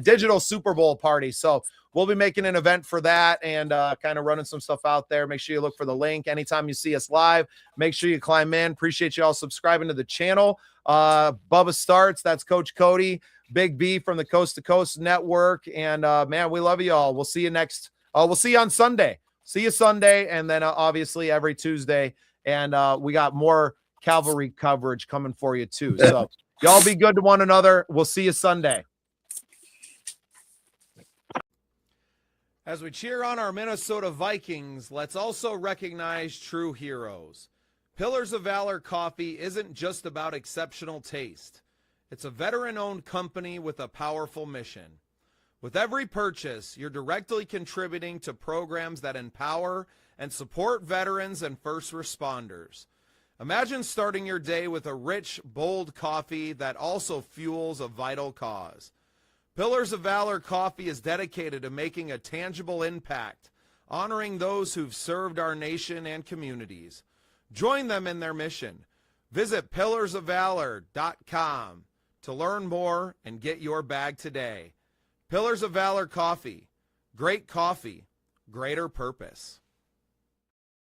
digital Super Bowl party. So we'll be making an event for that and kind of running some stuff out there. Make sure you look for the link. Anytime you see us live, make sure you climb in. Appreciate you all subscribing to the channel. Bubba Starts, that's Coach Cody, Big B from the Coast to Coast Network. And man, we love you all. We'll see you we'll see you on Sunday. See you Sunday. And then obviously every Tuesday. And we got more Cavalry coverage coming for you too. So y'all be good to one another. We'll see you Sunday. As we cheer on our Minnesota Vikings, let's also recognize true heroes. Pillars of Valor Coffee isn't just about exceptional taste. It's a veteran-owned company with a powerful mission. With every purchase, you're directly contributing to programs that empower and support veterans and first responders. Imagine starting your day with a rich, bold coffee that also fuels a vital cause. Pillars of Valor Coffee is dedicated to making a tangible impact, honoring those who've served our nation and communities. Join them in their mission. Visit pillarsofvalor.com to learn more and get your bag today. Pillars of Valor Coffee. Great coffee, greater purpose.